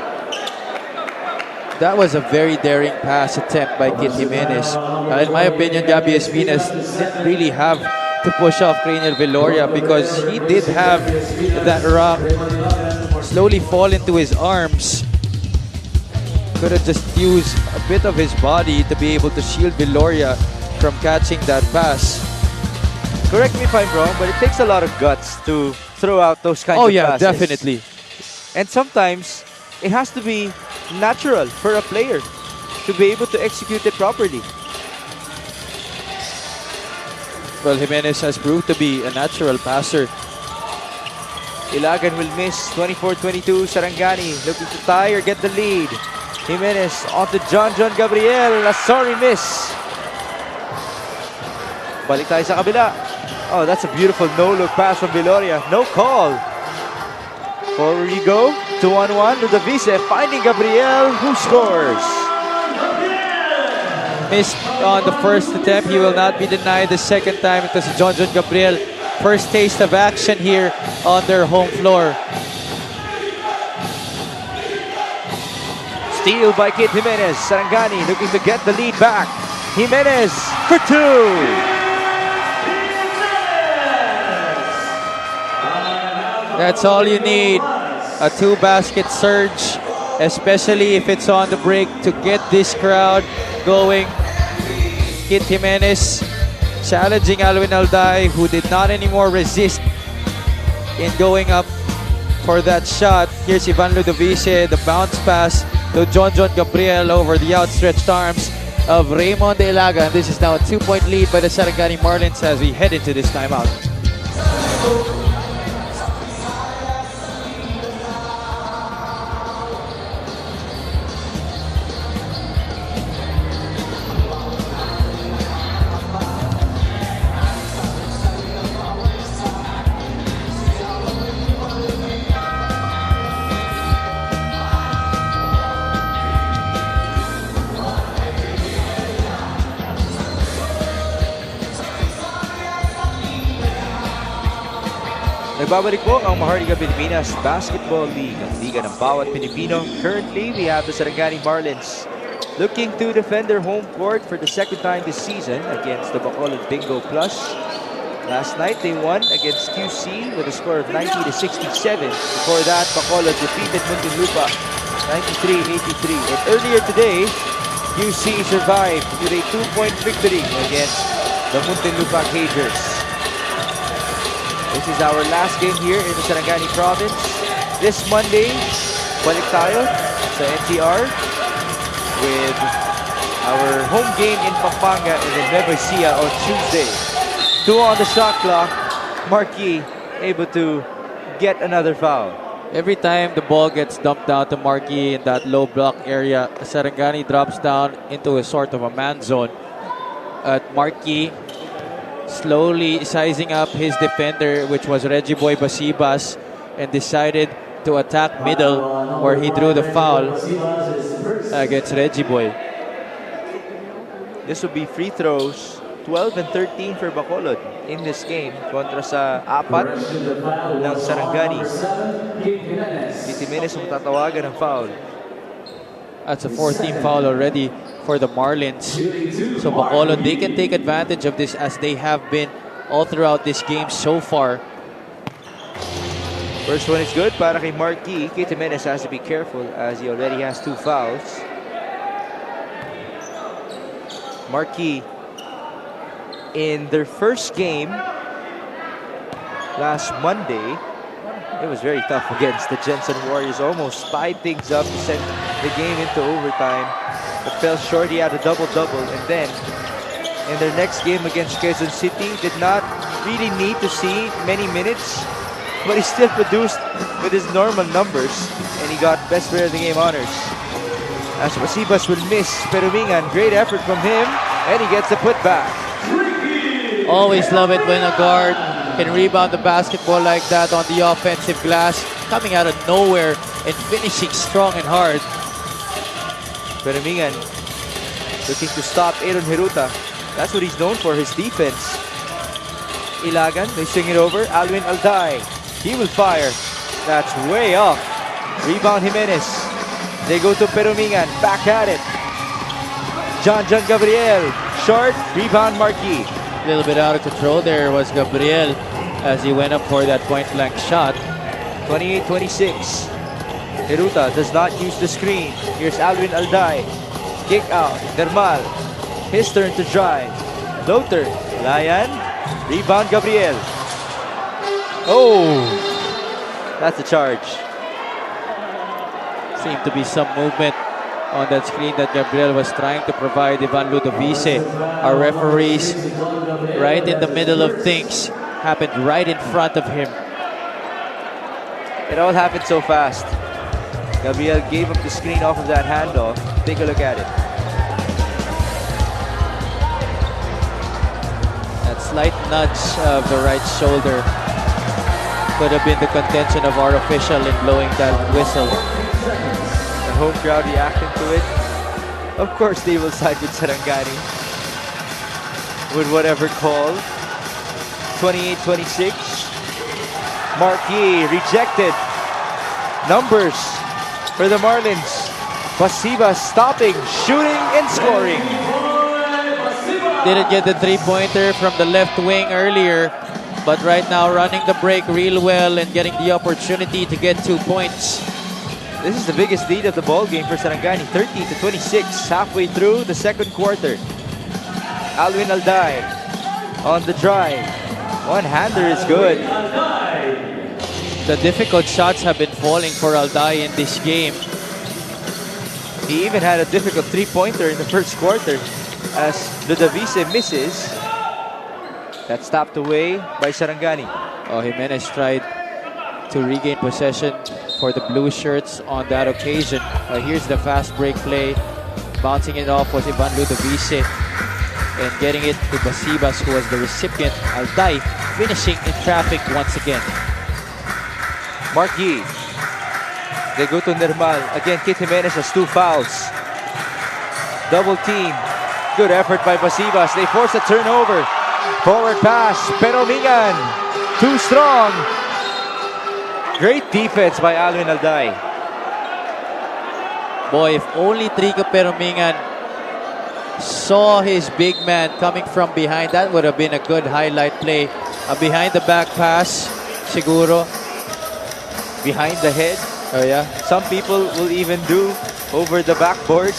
That was a very daring pass attempt by Kit Jimenez. In my opinion, Gabby Espinas didn't really have to push off Craniel Viloria because he did have that rock slowly fall into his arms. Could have just used a bit of his body to be able to shield Viloria from catching that pass. Correct me if I'm wrong, but it takes a lot of guts to throw out those kinds of passes. Oh yeah, definitely. And sometimes it has to be natural for a player to be able to execute it properly. Well, Jimenez has proved to be a natural passer. Ilagan will miss. 24-22. Sarangani looking to tie or get the lead. Jimenez onto John Gabriel. A sorry miss. Balik tayo sa kabila. Oh, that's a beautiful no-look pass from Viloria. No call. Forward you go. 2-on-1. Ludovise finding Gabriel, who scores. Missed on the first attempt. He will not be denied the second time. It was John Gabriel. First taste of action here on their home floor. Steal by Kit Jimenez. Sarangani looking to get the lead back. Jimenez for 2. That's all you need. A 2-basket surge, especially if it's on the break, to get this crowd going. Kit Jimenez challenging Alwin Alday, who did not anymore resist in going up for that shot. Here's Ivan Ludovise, the bounce pass to John Gabriel over the outstretched arms of Raymond Ilaga. And this is now a 2-point lead by the Sarangani Marlins as we head into this timeout. Nagbabalik po ang Maharlika Pilipinas Basketball League, ang liga ng bawat Pilipino. Currently, we have the Sarangani Marlins looking to defend their home court for the second time this season against the Bacolod Bingo Plus. Last night they won against QC with a score of 90-67. Before that, Bacolod defeated Muntinlupa 93-83. And earlier today, QC survived with a 2-point victory against the Muntinlupa Cagers. This is our last game here in the Sarangani province. This Monday, balik tayo sa NCR with our home game in Pampanga and then Nueva Ecija on Tuesday. 2 on the shot clock. Mark Yee able to get another foul. Every time the ball gets dumped down to Mark Yee in that low block area, Sarangani drops down into a sort of a man zone. At Mark Yee slowly sizing up his defender, which was Reggie Boy Basibas, and decided to attack middle where he drew the foul against Reggie Boy. This will be free throws, 12 and 13 for Bacolod in this game kontra sa 4 ng Sarangani. Jimenez ang tatawagan ng foul. That's a 14th foul already for the Marlins. So Bacolod, they can take advantage of this as they have been all throughout this game so far. First one is good para kay Mark Yee. Jimenez has to be careful as he already has 2 fouls. Mark Yee, in their first game last Monday, it was very tough against the Jensen Warriors. Almost tied things up to send the game into overtime, but fell short. He had a double-double, and then in their next game against Quezon City, did not really need to see many minutes, but he still produced with his normal numbers, and he got best player of the game honors. As Basibas will miss Perumingan, great effort from him, and he gets the putback. Always love it when a guard can rebound the basketball like that on the offensive glass, coming out of nowhere and finishing strong and hard. Perumingan looking to stop Aaron Hiruta. That's what he's known for, his defense. Ilagan, they swing it over. Alwin Alday, he will fire. That's way off. Rebound Jimenez. They go to Perumingan, back at it. John Gabriel, short, rebound Mark Yee. A little bit out of control there was Gabriel as he went up for that point-blank shot. 28-26. Hiruta does not use the screen. Here's Alwin Alday. Kick out. Dermal. His turn to drive. Floater. Layan. Rebound Gabriel. Oh! That's a charge. Seemed to be some movement on that screen that Gabriel was trying to provide Ivan Ludovice. Our referees right in the middle of things. Happened right in front of him. It all happened so fast. Gabriel gave up the screen off of that handoff. Take a look at it. That slight nudge of the right shoulder could have been the contention of our official in blowing that whistle. The home crowd reacting to it. Of course, they will side with Sarangani with whatever call. 28-26. Mark Yee rejected. Numbers for the Marlins. Basibas stopping, shooting, and scoring. Didn't get the three-pointer from the left wing earlier, but right now running the break real well and getting the opportunity to get 2 points. This is the biggest lead of the ball game for Sarangani, 30-26, halfway through the second quarter. Alwin Alday on the drive. One-hander is good. The difficult shots have been falling for Alday in this game. He even had a difficult three-pointer in the first quarter as Ludovice misses. That's stopped away by Sarangani. Oh, Jimenez tried to regain possession for the blue shirts on that occasion. Here's the fast break play. Bouncing it off was Ivan Ludovice and getting it to Basibas, who was the recipient. Alday finishing in traffic once again. Mark Yee. They go to Nermal. Again, Kit Jimenez has 2 fouls. Double team. Good effort by Basibas. They force a turnover. Forward pass. Perumingan. Too strong. Great defense by Alwin Alday. Boy, if only Trico Perumingan saw his big man coming from behind, that would have been a good highlight play A behind the back pass, siguro. Behind the head. Oh yeah. Some people will even do over the backboard.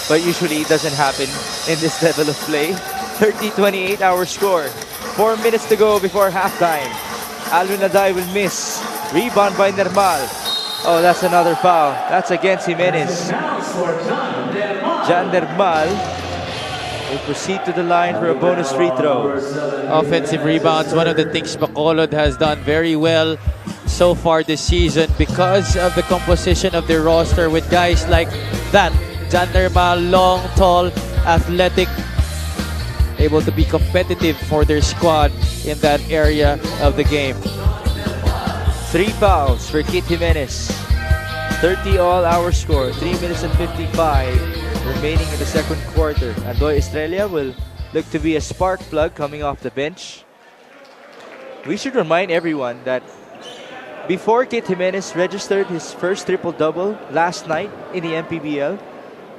But usually it doesn't happen in this level of play. 30-28 our score. 4 minutes to go before halftime. Alvin Aday will miss. Rebound by Nermal. Oh, that's another foul. That's against Jimenez. Jan Nermal will proceed to the line for a bonus free throw. Offensive rebounds, one of the things Bacolod has done very well so far this season because of the composition of their roster with guys like that. Jan Nermal, long, tall, athletic, able to be competitive for their squad in that area of the game. 3 fouls for Kit Jimenez. 30 all our score. 3 minutes and 55 remaining in the second quarter. Andoy Estrella will look to be a spark plug coming off the bench. We should remind everyone that before Kit Jimenez registered his first triple-double last night in the MPBL,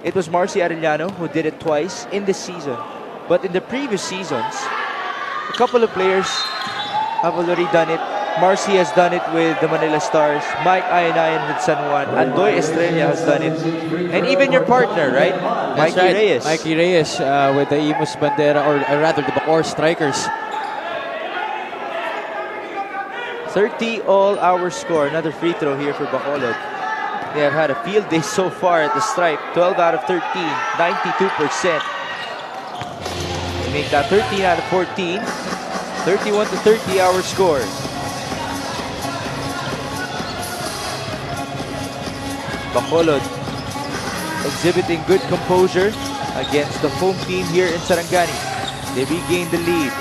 it was Marcy Arellano who did it twice in this season. But in the previous seasons, a couple of players have already done it. Marcy has done it with the Manila Stars. Mike Ayanayan with San Juan. Andoy Estrella has done it. And even your partner, right? That's Mikey right. Reyes. Mikey Reyes with the Imus Bandera, or rather the Bacoor Strikers. 30 all our score. Another free throw here for Bacolod. They have had a field day so far at the stripe. 12 out of 13. 92%. They make that 13 out of 14. 31-30 our score. Bacolod exhibiting good composure against the home team here in Sarangani. They regain the lead.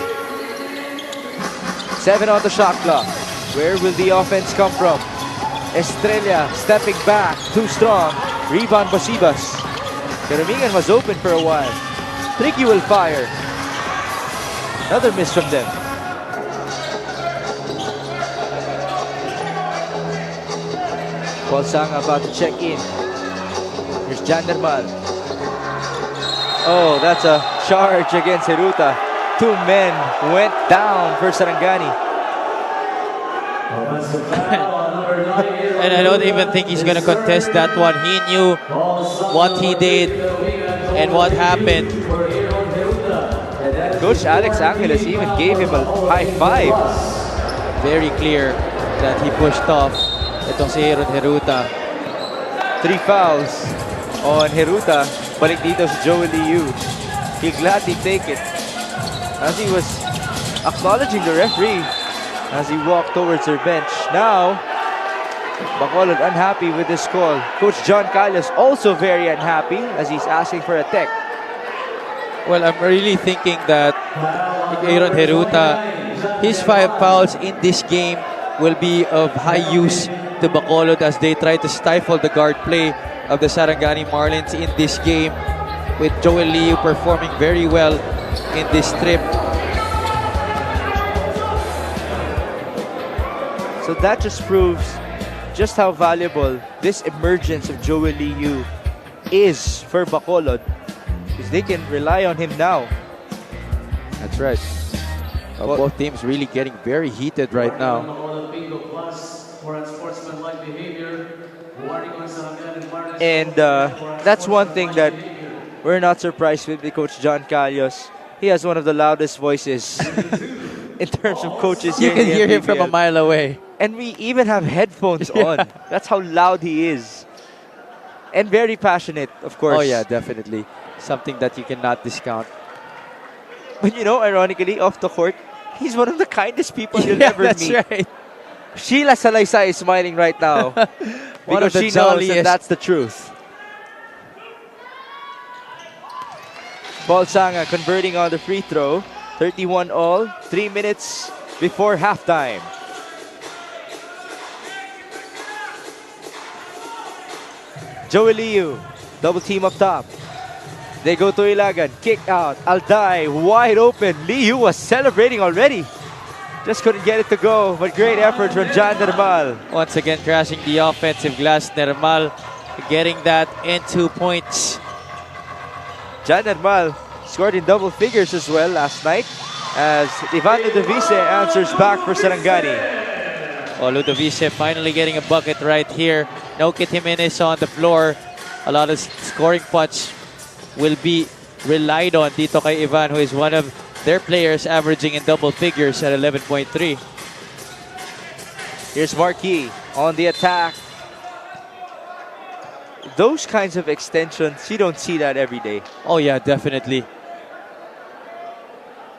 7 on the shot clock. Where will the offense come from? Estrella stepping back, too strong. Rebound Basibas. Karamingan was open for a while. Tricky will fire. Another miss from them. Paul Sanga about to check in. Here's Jan Nermal. Oh, that's a charge against Heruta. 2 men went down for Sarangani. And I don't even think he's going to contest that one. He knew what he did and what happened. Coach Alex Angeles even gave him a high five. Very clear that he pushed off itong si Aaron Heruta. 3 fouls on Heruta. Balik dito si Joey Liu. He'll gladly take it. As he was acknowledging the referee as he walked towards their bench. Now, Bacolod unhappy with this call. Coach John Calles also very unhappy as he's asking for a tech. Well, I'm really thinking that Aaron Heruta, his 5 fouls in this game will be of high use to Bacolod as they try to stifle the guard play of the Sarangani Marlins in this game, with Joel Liu performing very well in this trip. So that just proves just how valuable this emergence of Joel Liu is for Bacolod, because they can rely on him now. That's right. Both teams really getting very heated right now. Bacolod Bingo Plus for unsportsmanlike behavior. Warning on Sarangani Marlins. And that's one thing that we're not surprised with Coach John Calles. He has one of the loudest voices in terms of coaches You here can in the hear him from a MPBL. mile away. And we even have headphones Yeah. on. That's how loud he is. And very passionate, of course. Oh yeah, definitely. Something that you cannot discount. But you know, ironically, off the court, he's one of the kindest people you'll Yeah, ever that's meet. right. Sheila Salaysay is smiling right now. One of because the she knows that jolliest. that's the truth. Paul Sanga converting on the free throw. 31 all. 3 minutes before halftime. Joey Liu, double team up top. They go to Ilagan, kick out, Alday, wide open. Liu was celebrating already. Just couldn't get it to go, but great effort from Jan Nermal. Once again, crashing the offensive glass. Nermal getting that into points. Jan Nermal scored in double figures as well last night. as Ivan Ludovice answers back for Sarangani. Oh, Ludovice finally getting a bucket right here. No Kit Jimenez on the floor. A lot of scoring punch will be relied on dito kay Ivan, who is one of their players averaging in double figures at 11.3. Here's Mark Yee on the attack. Those kinds of extensions, you don't see that every day. Oh yeah, definitely.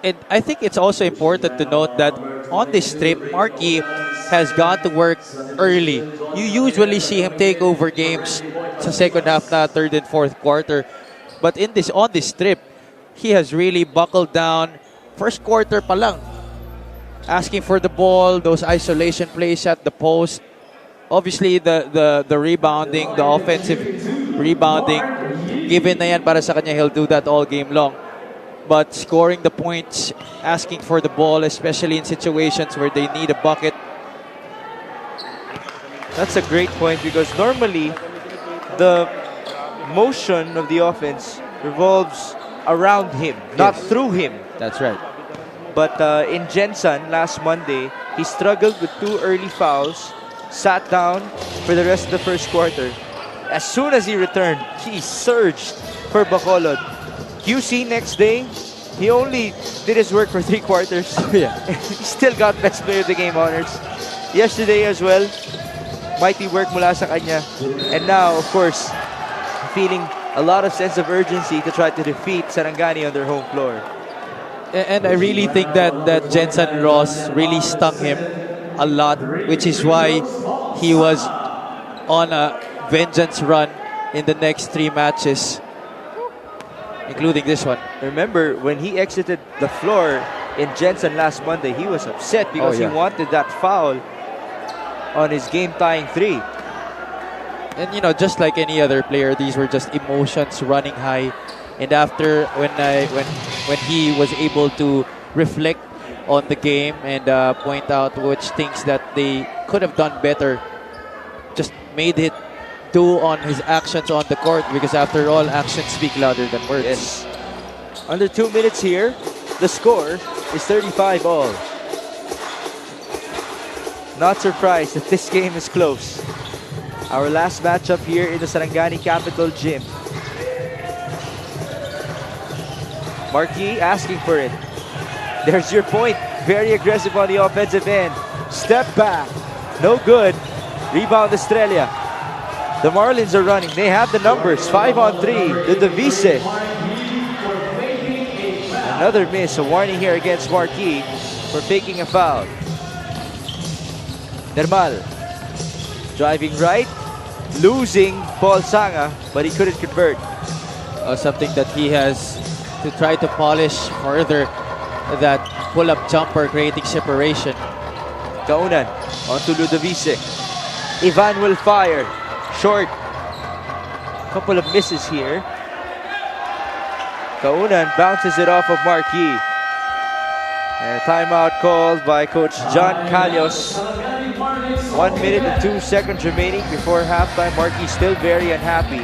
And I think it's also important to note that on this trip, Mark Yee has gone to work early. You usually see him take over games sa second half na third and fourth quarter. But on this trip, he has really buckled down first quarter pa lang. Asking for the ball, those isolation plays at the post. Obviously, the rebounding, the offensive rebounding, given na yan para sa kanya, he'll do that all game long. But scoring the points, asking for the ball, especially in situations where they need a bucket. That's a great point because normally the motion of the offense revolves around him, not through him. That's right. But in Jensen last Monday, he struggled with 2 early fouls, sat down for the rest of the first quarter. As soon as he returned, he surged for Bacolod. QC next day, he only did his work for 3 quarters. Yeah. He still got best player of the game honors. Yesterday as well, mighty work mula sa kanya. And now, of course, feeling a lot of sense of urgency to try to defeat Sarangani on their home floor. And I really think that Jensen Ross really stung him a lot, which is why he was on a vengeance run in the next 3 matches, including this one. Remember, when he exited the floor in Jensen last Monday, he was upset because he wanted that foul on his game-tying 3. And you know, just like any other player, these were just emotions running high. And after when he was able to reflect on the game and point out which things that they could have done better, just made it do on his actions on the court, because after all, actions speak louder than words. Yes. Under 2 minutes here, the score is 35 all. Not surprised that this game is close. Our last matchup here in the Sarangani Capital Gym. Mark Yee asking for it. There's your point. Very aggressive on the offensive end. Step back. No good. Rebound Estrella. The Marlins are running. They have the numbers. 5-on-3. Ludovice. Another miss. A warning here against Mark Yee for taking a foul. Nermal. Driving right. Losing Paul Sanga, but he couldn't convert. Something that he has to try to polish further, that pull-up jumper, creating separation. Kaunan onto Ludovice. Ivan will fire. Short. Couple of misses here. Kaunan bounces it off of Mark Yee. And a timeout called by Coach John Calios. 1 minute and 2 seconds remaining before halftime. Mark Yee still very unhappy.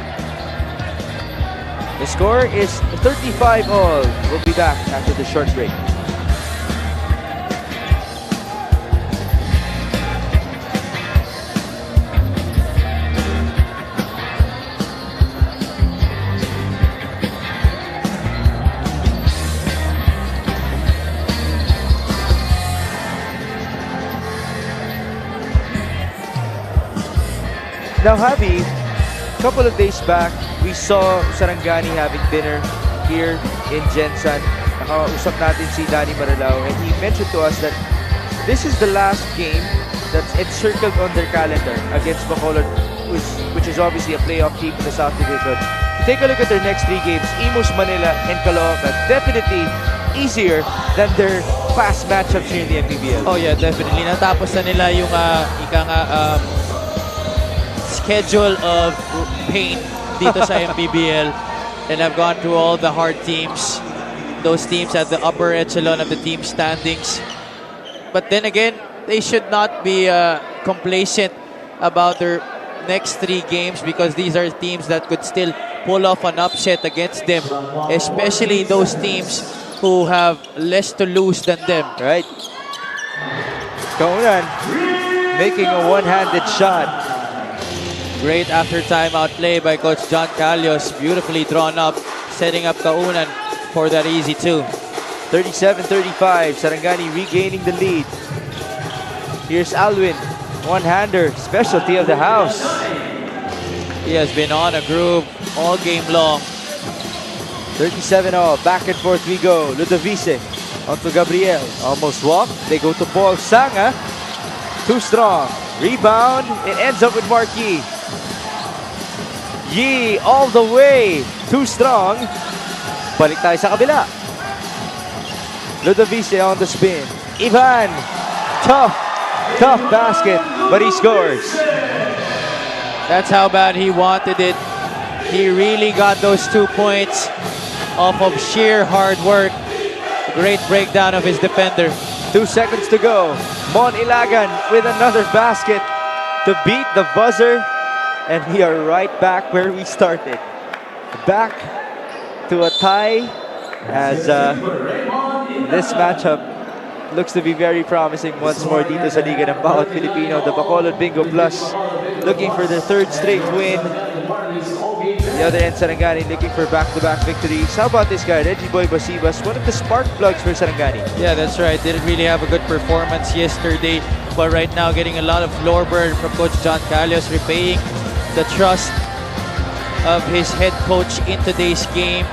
The score is 35 all. We'll be back after the short break. Now, Javi, a couple of days back, we saw Sarangani having dinner here in Jensen. Nakausap natin si Danny Marilao, and he mentioned to us that this is the last game that's encircled on their calendar against Bacolod, which is obviously a playoff team in the South Division. Take a look at their next 3 games. Imus, Manila, and Caloocan. Definitely easier than their past matchups here in the MPBL. Oh yeah, definitely. Natapos na nila yung schedule of pain dito sa MPBL, and have gone through all the hard teams, those teams at the upper echelon of the team standings. But then again, they should not be complacent about their next 3 games, because these are teams that could still pull off an upset against them, especially those teams who have less to lose than them. Right? Kaunan making a one-handed shot. Great after timeout play by Coach John Calios. Beautifully drawn up, setting up Kaunan for that easy 2. 37-35, Sarangani regaining the lead. Here's Alwin, one-hander, specialty of the house. He has been on a groove all game long. 37 all, back and forth we go. Ludovice, onto Gabriel, almost walk. They go to Paul Sanga, too strong. Rebound, it ends up with Mark Yee. Yee all the way, too strong. Balik tayo sa kabila. Ludovice on the spin. Ivan, tough basket, but he scores. That's how bad he wanted it. He really got those 2 points off of sheer hard work. Great breakdown of his defender. 2 seconds to go. Mon Ilagan with another basket to beat the buzzer. And we are right back where we started. Back to a tie as this matchup looks to be very promising once more dito sa Liga ng Bawat Pilipino. The Bacolod Bingo Plus looking for their 3rd straight win. The other end, Sarangani looking for back-to-back victories. How about this guy, Reggie Boy Basibas, one of the spark plugs for Sarangani. Yeah, that's right. Didn't really have a good performance yesterday, but right now getting a lot of floor burn from Coach John Calios, repaying the trust of his head coach in today's game,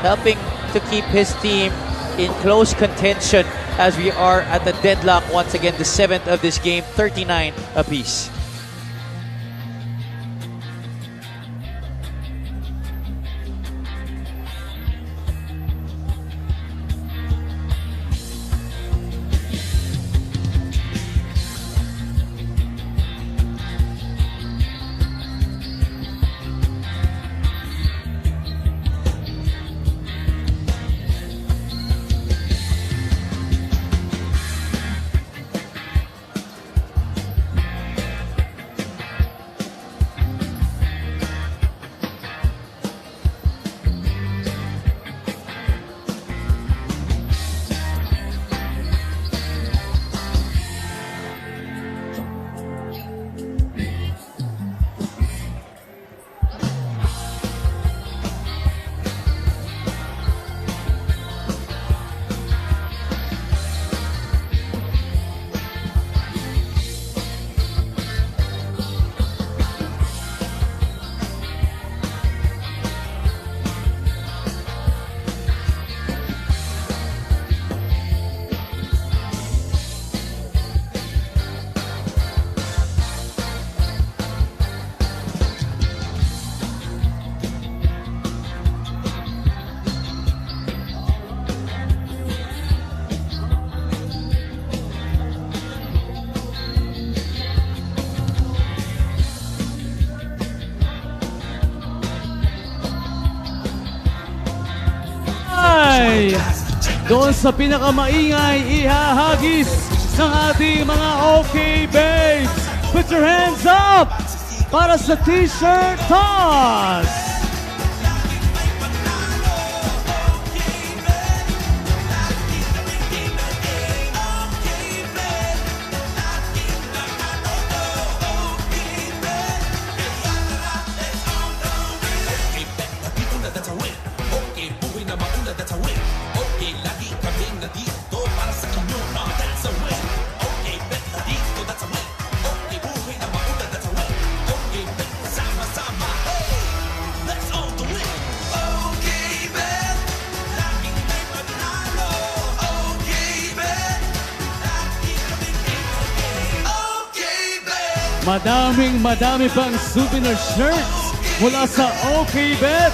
helping to keep his team in close contention as we are at the deadlock once again, the 7th of this game, 39 apiece. Doon sa pinakamaingay ihahagis ng ating mga OKBet. Put your hands up para sa t-shirt toss. Madami pang souvenir shirts mula sa OKBet.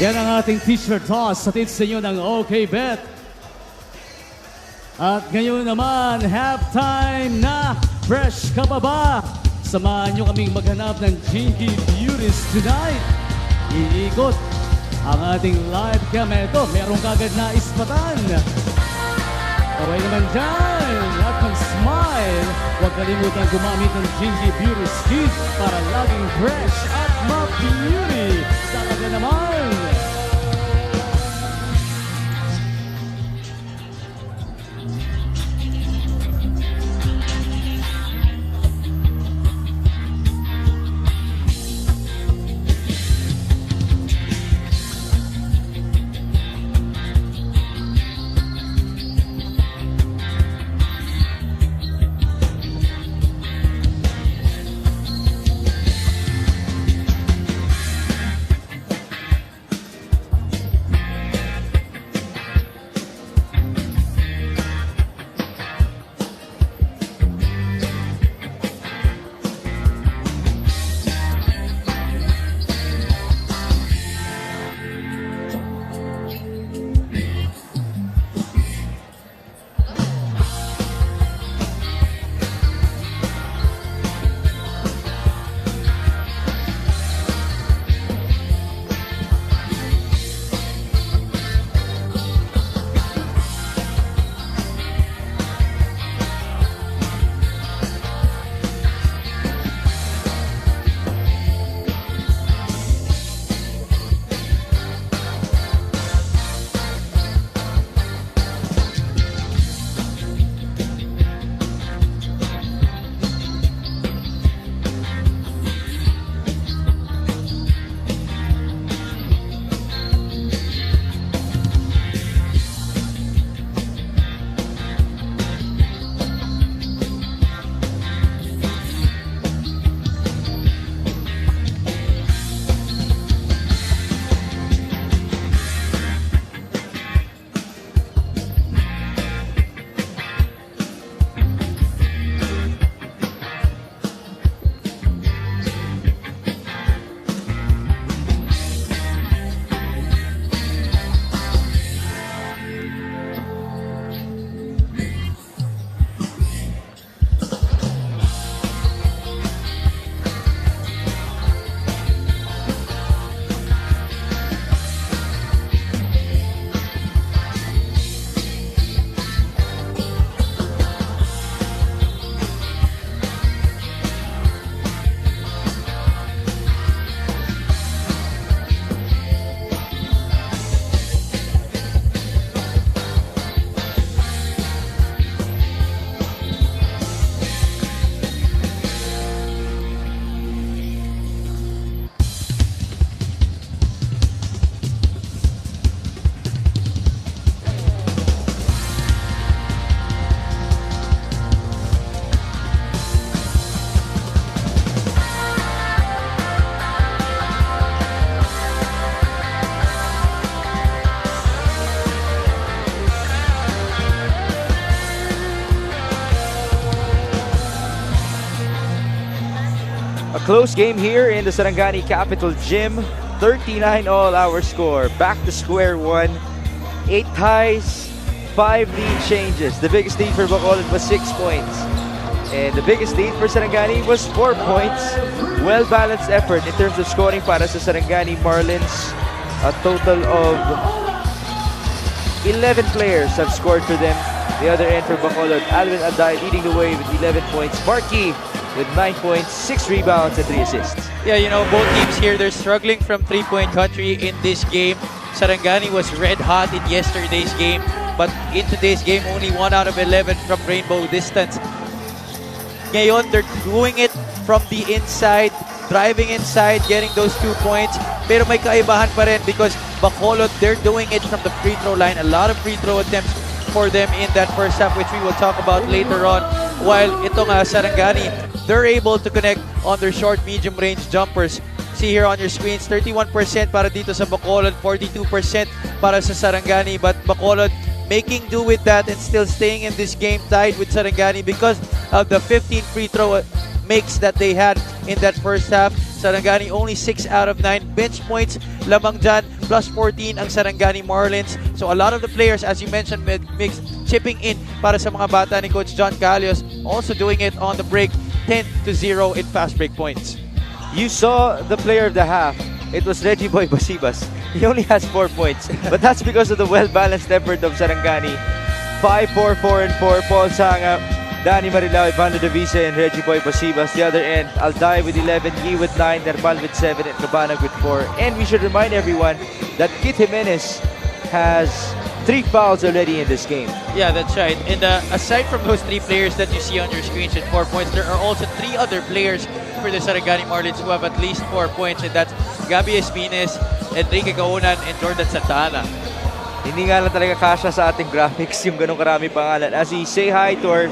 Yan ang ating t-shirt toss sa tips sa inyo ng OKBet. At ngayon naman, halftime na. Fresh ka pa ba? Samahan nyo kaming maghanap ng Jinky Beauties tonight. Iikot ang ating live cam. Ito, merong kagad na ispatan. Okay naman dyan. At mag-smile. Smile. Huwag kalimutan gumamit ng Gingy Beauty Stick para laging fresh at ma-beauty. Talaga naman! Close game here in the Sarangani Capital Gym. 39 all our score. Back to square one. 8 ties, 5 lead changes. The biggest lead for Bacolod was 6 points. And the biggest lead for Sarangani was 4 points. Well-balanced effort in terms of scoring para sa Sarangani Marlins. A total of 11 players have scored for them. The other end for Bacolod, Alvin Aday leading the way with 11 points. Mark Yee with 9 points, 6 rebounds, and 3 assists. Yeah, you know, both teams here, they're struggling from three-point country in this game. Sarangani was red hot in yesterday's game, but in today's game, only 1 out of 11 from rainbow distance. Ngayon, they're doing it from the inside, driving inside, getting those 2 points. Pero may kaibahan pa rin because Bacolod, they're doing it from the free throw line. A lot of free throw attempts for them in that first half, which we will talk about later on. While itong Sarangani, they're able to connect on their short, medium range jumpers. See here on your screens, 31% para dito sa Bacolod, 42% para sa Sarangani. But Bacolod making do with that and still staying in this game tied with Sarangani because of the 15 free throw makes that they had in that first half. Sarangani only 6 out of 9 bench points lamang dyan, plus 14 ang Sarangani Marlins. So a lot of the players, as you mentioned, mix chipping in para sa mga bata ni Coach John Calios, also doing it on the break, 10-0 in fast break points. You saw the player of the half. It was Reggie Boy Basibas. He only has 4 points, but that's because of the well-balanced effort of Sarangani. 5-4-4-4, Paul Sanga Danny Marilao, Ivan Ludovise, and Reggie Boy Basibas. The other end, Alday with 11, Yee with 9, Nermal with 7, and Cabanag with 4. And we should remind everyone that Kit Jimenez has 3 fouls already in this game. Yeah, that's right. And aside from those 3 players that you see on your screens at 4 points, there are also 3 other players for the Sarangani Marlins who have at least 4 points, and that's Gabby Espines, Enrique Gaunan, and Jordan Santana. Hindi nga lang talaga kasya sa ating graphics yung ganong karami pangalan. As we say hi to our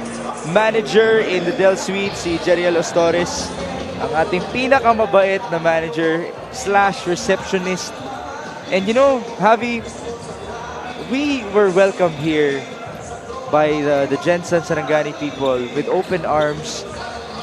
manager in the Del Suite, si Jeriel Ostores, ang ating pinakamabait na manager / receptionist. And you know, Javi, we were welcomed here by the Jensen Sarangani people with open arms.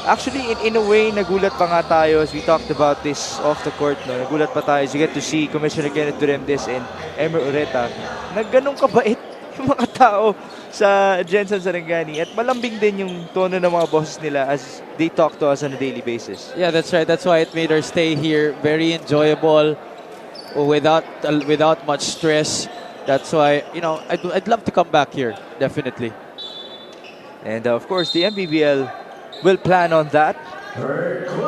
Actually, in a way, nagulat pa nga tayo as we talked about this off the court. No? Nagulat pa tayo as you get to see Commissioner Kenneth Duremdes and Emer Ureta na ganun kabait yung mga tao sa Jensen Sarangani. At malambing din yung tono ng mga bosses nila as they talk to us on a daily basis. Yeah, that's right. That's why it made our stay here very enjoyable, without much stress. That's why, you know, I'd love to come back here, definitely. And of course, the MPBL will plan on that.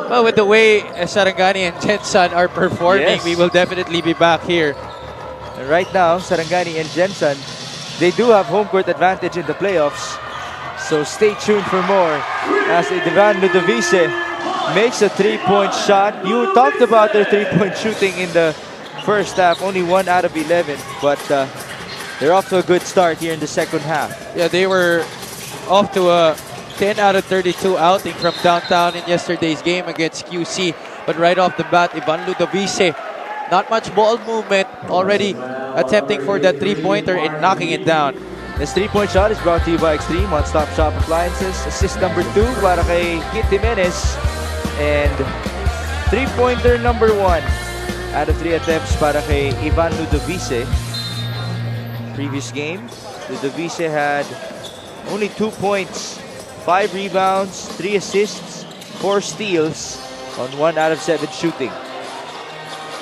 Well, with the way Sarangani and Jensen are performing, Yes. we will definitely be back here. And right now, Sarangani and Jensen, they do have home court advantage in the playoffs. So stay tuned for more as Ivan Ludovise makes a 3-point shot. You talked about their 3-point shooting in the first half, only 1 out of 11, but they're off to a good start here in the second half. Yeah, they were off to a 10 out of 32 outing from downtown in yesterday's game against QC. But right off the bat, Ivan Ludovise, not much ball movement, already attempting for that 3-pointer and knocking it down. This 3-point shot is brought to you by Extreme One-Stop Shop Appliances. Assist number 2 para kay Kit Jimenez. And 3-pointer number 1 out of 3 attempts para kay Ivan Ludovise. Previous game, Ludovise had only 2 points, 5 rebounds, 3 assists, 4 steals on 1 out of 7 shooting.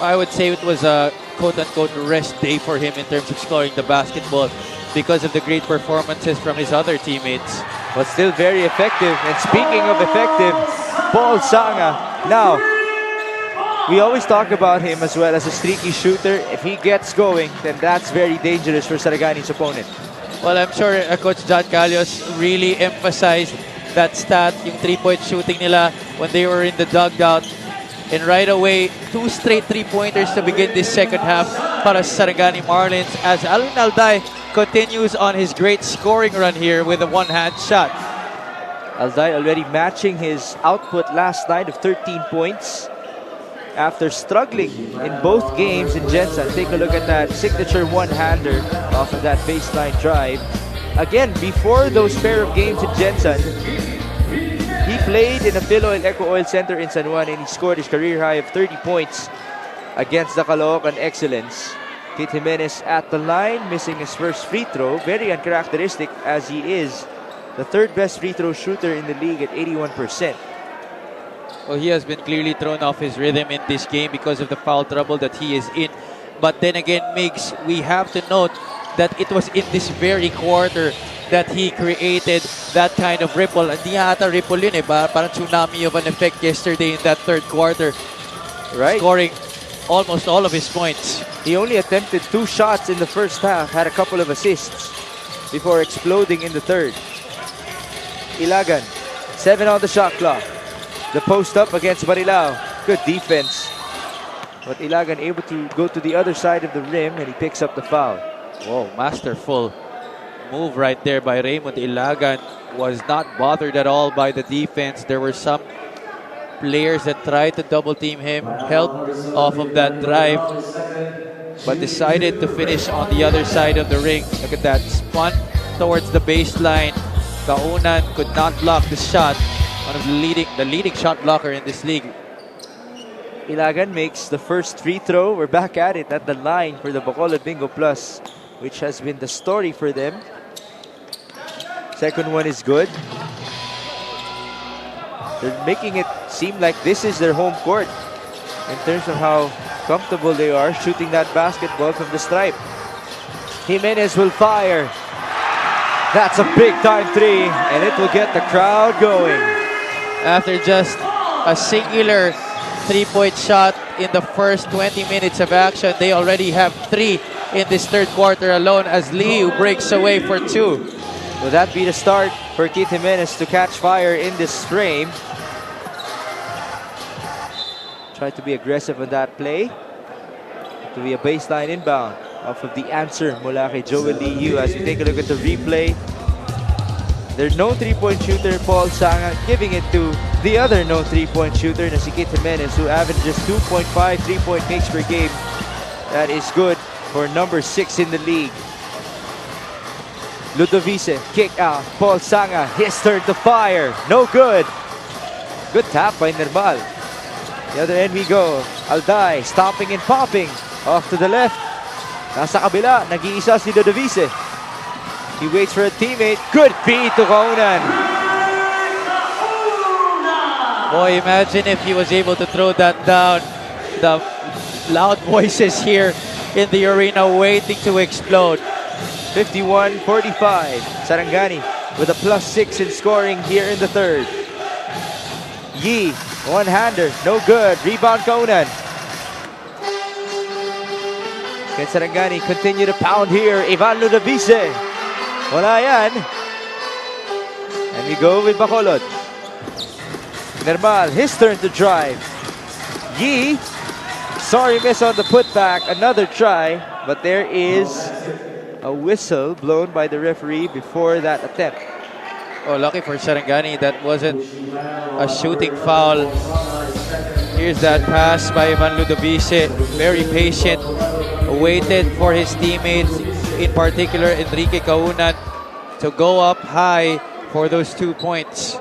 I would say it was a quote-unquote rest day for him in terms of scoring the basketball because of the great performances from his other teammates. But still very effective. And speaking of effective, Paul Sanga. Now, we always talk about him as well as a streaky shooter. If he gets going, then that's very dangerous for Sarangani's opponent. Well, I'm sure Coach John Calios really emphasized that stat, yung 3-point shooting nila when they were in the dugout. And right away, 2 straight 3-pointers to begin this second half para sa Sarangani Marlins as Alvin Alday continues on his great scoring run here with a one-hand shot. Alday already matching his output last night of 13 points after struggling in both games in Jensen. Take a look at that signature one-hander off of that baseline drive. Again, before those pair of games in Jensen, he played in the Philoil Eco Oil Center in San Juan and he scored his career high of 30 points against the Caloocan Excellence. Kit Jimenez at the line, missing his first free throw. Very uncharacteristic as he is the 3rd best free throw shooter in the league at 81%. Well, he has been clearly thrown off his rhythm in this game because of the foul trouble that he is in. But then again, Migs, we have to note that it was in this very quarter that he created that kind of ripple. Hindi ata ripple yun eh, parang tsunami of an effect yesterday in that 3rd quarter. Right. Scoring almost all of his points. He only attempted 2 shots in the first half, had a couple of assists before exploding in the 3rd. Ilagan, 7 on the shot clock. The post up against Marilao. Good defense. But Ilagan able to go to the other side of the rim and he picks up the foul. Whoa, masterful move right there by Raymond Ilagan. Was not bothered at all by the defense. There were some players that tried to double team him, helped off of that drive, but decided to finish on the other side of the ring. Look at that, spun towards the baseline. Kaunan could not block the shot. One of the leading shot blocker in this league. Ilagan makes the first free throw. We're back at it at the line for the Bacolod Bingo Plus, which has been the story for them. Second one is good. They're making it seem like this is their home court in terms of how comfortable they are shooting that basketball from the stripe. Jimenez will fire. That's a big time three, and it will get the crowd going. After just a singular three-point shot in the first 20 minutes of action, they already have 3 in this third quarter alone as Liu breaks away for 2. Will that be the start for Keith Jimenez to catch fire in this frame? Try to be aggressive on that play. To be a baseline inbound off of the answer mula kay Joel Liu. As we take a look at the replay, there's no three-point shooter, Paul Sanga, giving it to the other no three-point shooter na si Keith Jimenez, who averages 2.5 three-point makes per game. That is good for number 6 in the league. Ludovice, kick out. Paul Sanga, his turn to fire. No good. Good tap by Nermal. The other end we go. Alday, stopping and popping. Off to the left. Nasa kabila, nag-iisa si Ludovice. He waits for a teammate. Good beat to Kaunan. Boy, imagine if he was able to throw that down. The loud voices here in the arena waiting to explode. 51-45. Sarangani with a +6 in scoring here in the third. Yee, one-hander, no good. Rebound Kaunan. Can Sarangani continue to pound here? Ivan Ludovice. Wala yan. And we go with Bacolod. Nermal, his turn to drive. Yee, sorry miss on the putback. Another try, but there is a whistle blown by the referee before that attempt. Oh, lucky for Sarangani, that wasn't a shooting foul. Here's that pass by Ivan Ludovice. Very patient. Waited for his teammates, in particular Enrique Kaunan, to go up high for those 2 points.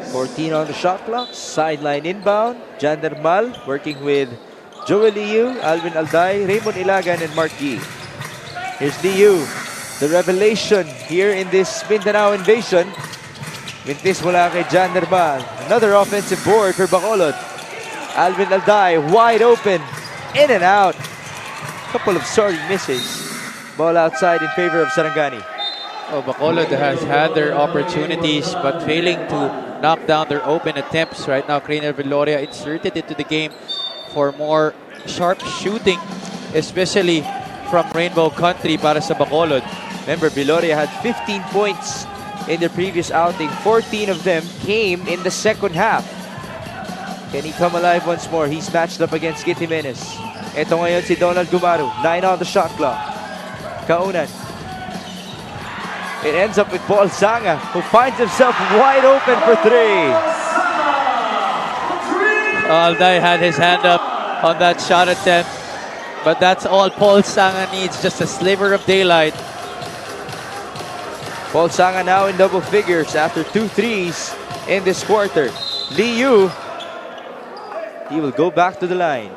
14 on the shot clock. Sideline inbound. Jan Nermal working with Joel Liu, Alvin Alday, Raymond Ilagan, and Mark Yee. Here's Liu, the revelation here in this Mindanao invasion. Mintis mula kay Jan Nermal. Another offensive board for Bacolod. Alvin Alday wide open. In and out. Couple of sorry misses. Ball outside in favor of Sarangani. Oh, Bacolod has had their opportunities but failing to knock down their open attempts. Right now, Crainer Viloria inserted into the game for more sharp shooting, especially from Rainbow Country para sa Bacolod. Remember, Viloria had 15 points in their previous outing. 14 of them came in the second half. Can he come alive once more? He's matched up against Keith Jimenez. Ito ngayon si Donald Gumaru. 9 on the shot clock. Kaunan. It ends up with Paul Sanga, who finds himself wide open for 3. Alday had his hand up on that shot attempt, but that's all Paul Sanga needs, just a sliver of daylight. Paul Sanga now in double figures after 2 threes in this quarter. Liu, he will go back to the line.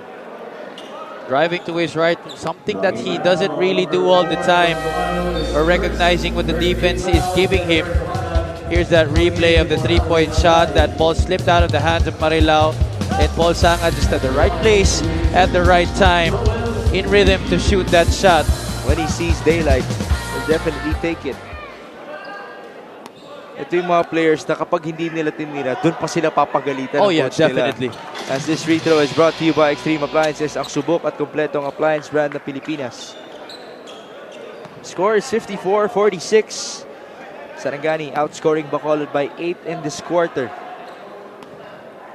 Driving to his right, something that he doesn't really do all the time, or recognizing what the defense is giving him. Here's that replay of the three-point shot. That ball slipped out of the hands of Marilao, and Paul Sanga just at the right place at the right time, in rhythm to shoot that shot. When he sees daylight, he'll definitely take it. Ito yung mga players na kapag hindi nila tinira, dun pa sila papagalitan ng coach definitely. nila. As this free throw is brought to you by Extreme Appliances, ang subok at kompletong appliance brand ng Pilipinas. Score is 54-46. Sarangani outscoring Bacolod by 8 in this quarter.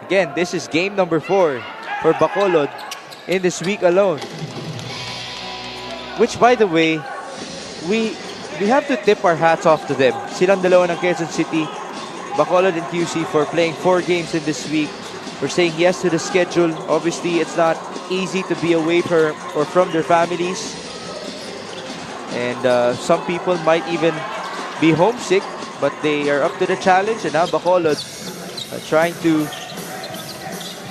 Again, this is game number 4 for Bacolod in this week alone. Which, by the way, we have to tip our hats off to them. Silang dalawa ng Quezon City, Bacolod and QC, for playing 4 games in this week. We're saying yes to the schedule. Obviously, it's not easy to be away from their families. And some people might even be homesick, but they are up to the challenge. And now Bacolod trying to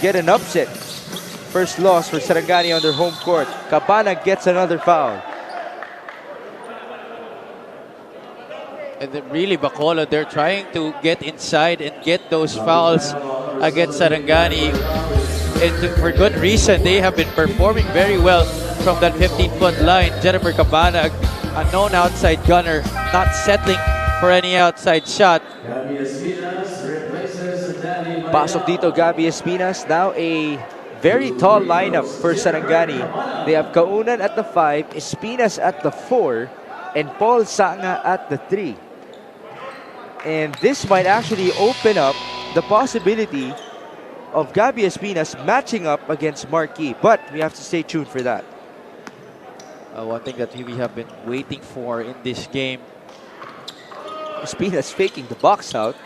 get an upset. First loss for Sarangani on their home court. Cabana gets another foul. And then really, Bacolod, they're trying to get inside and get those fouls against Sarangani. And for good reason, they have been performing very well from that 15-foot line. Jennifer Cabana a known outside gunner, not settling for any outside shot. Pasok dito, Gabby Espinas. Now a very tall lineup for Sarangani. They have Kaunan at the 5, Espinas at the 4, and Paul Sanga at the 3. And this might actually open up the possibility of Gabby Espinas matching up against Mark Yee. But we have to stay tuned for that. One thing that we have been waiting for in this game. Espinas faking the box out.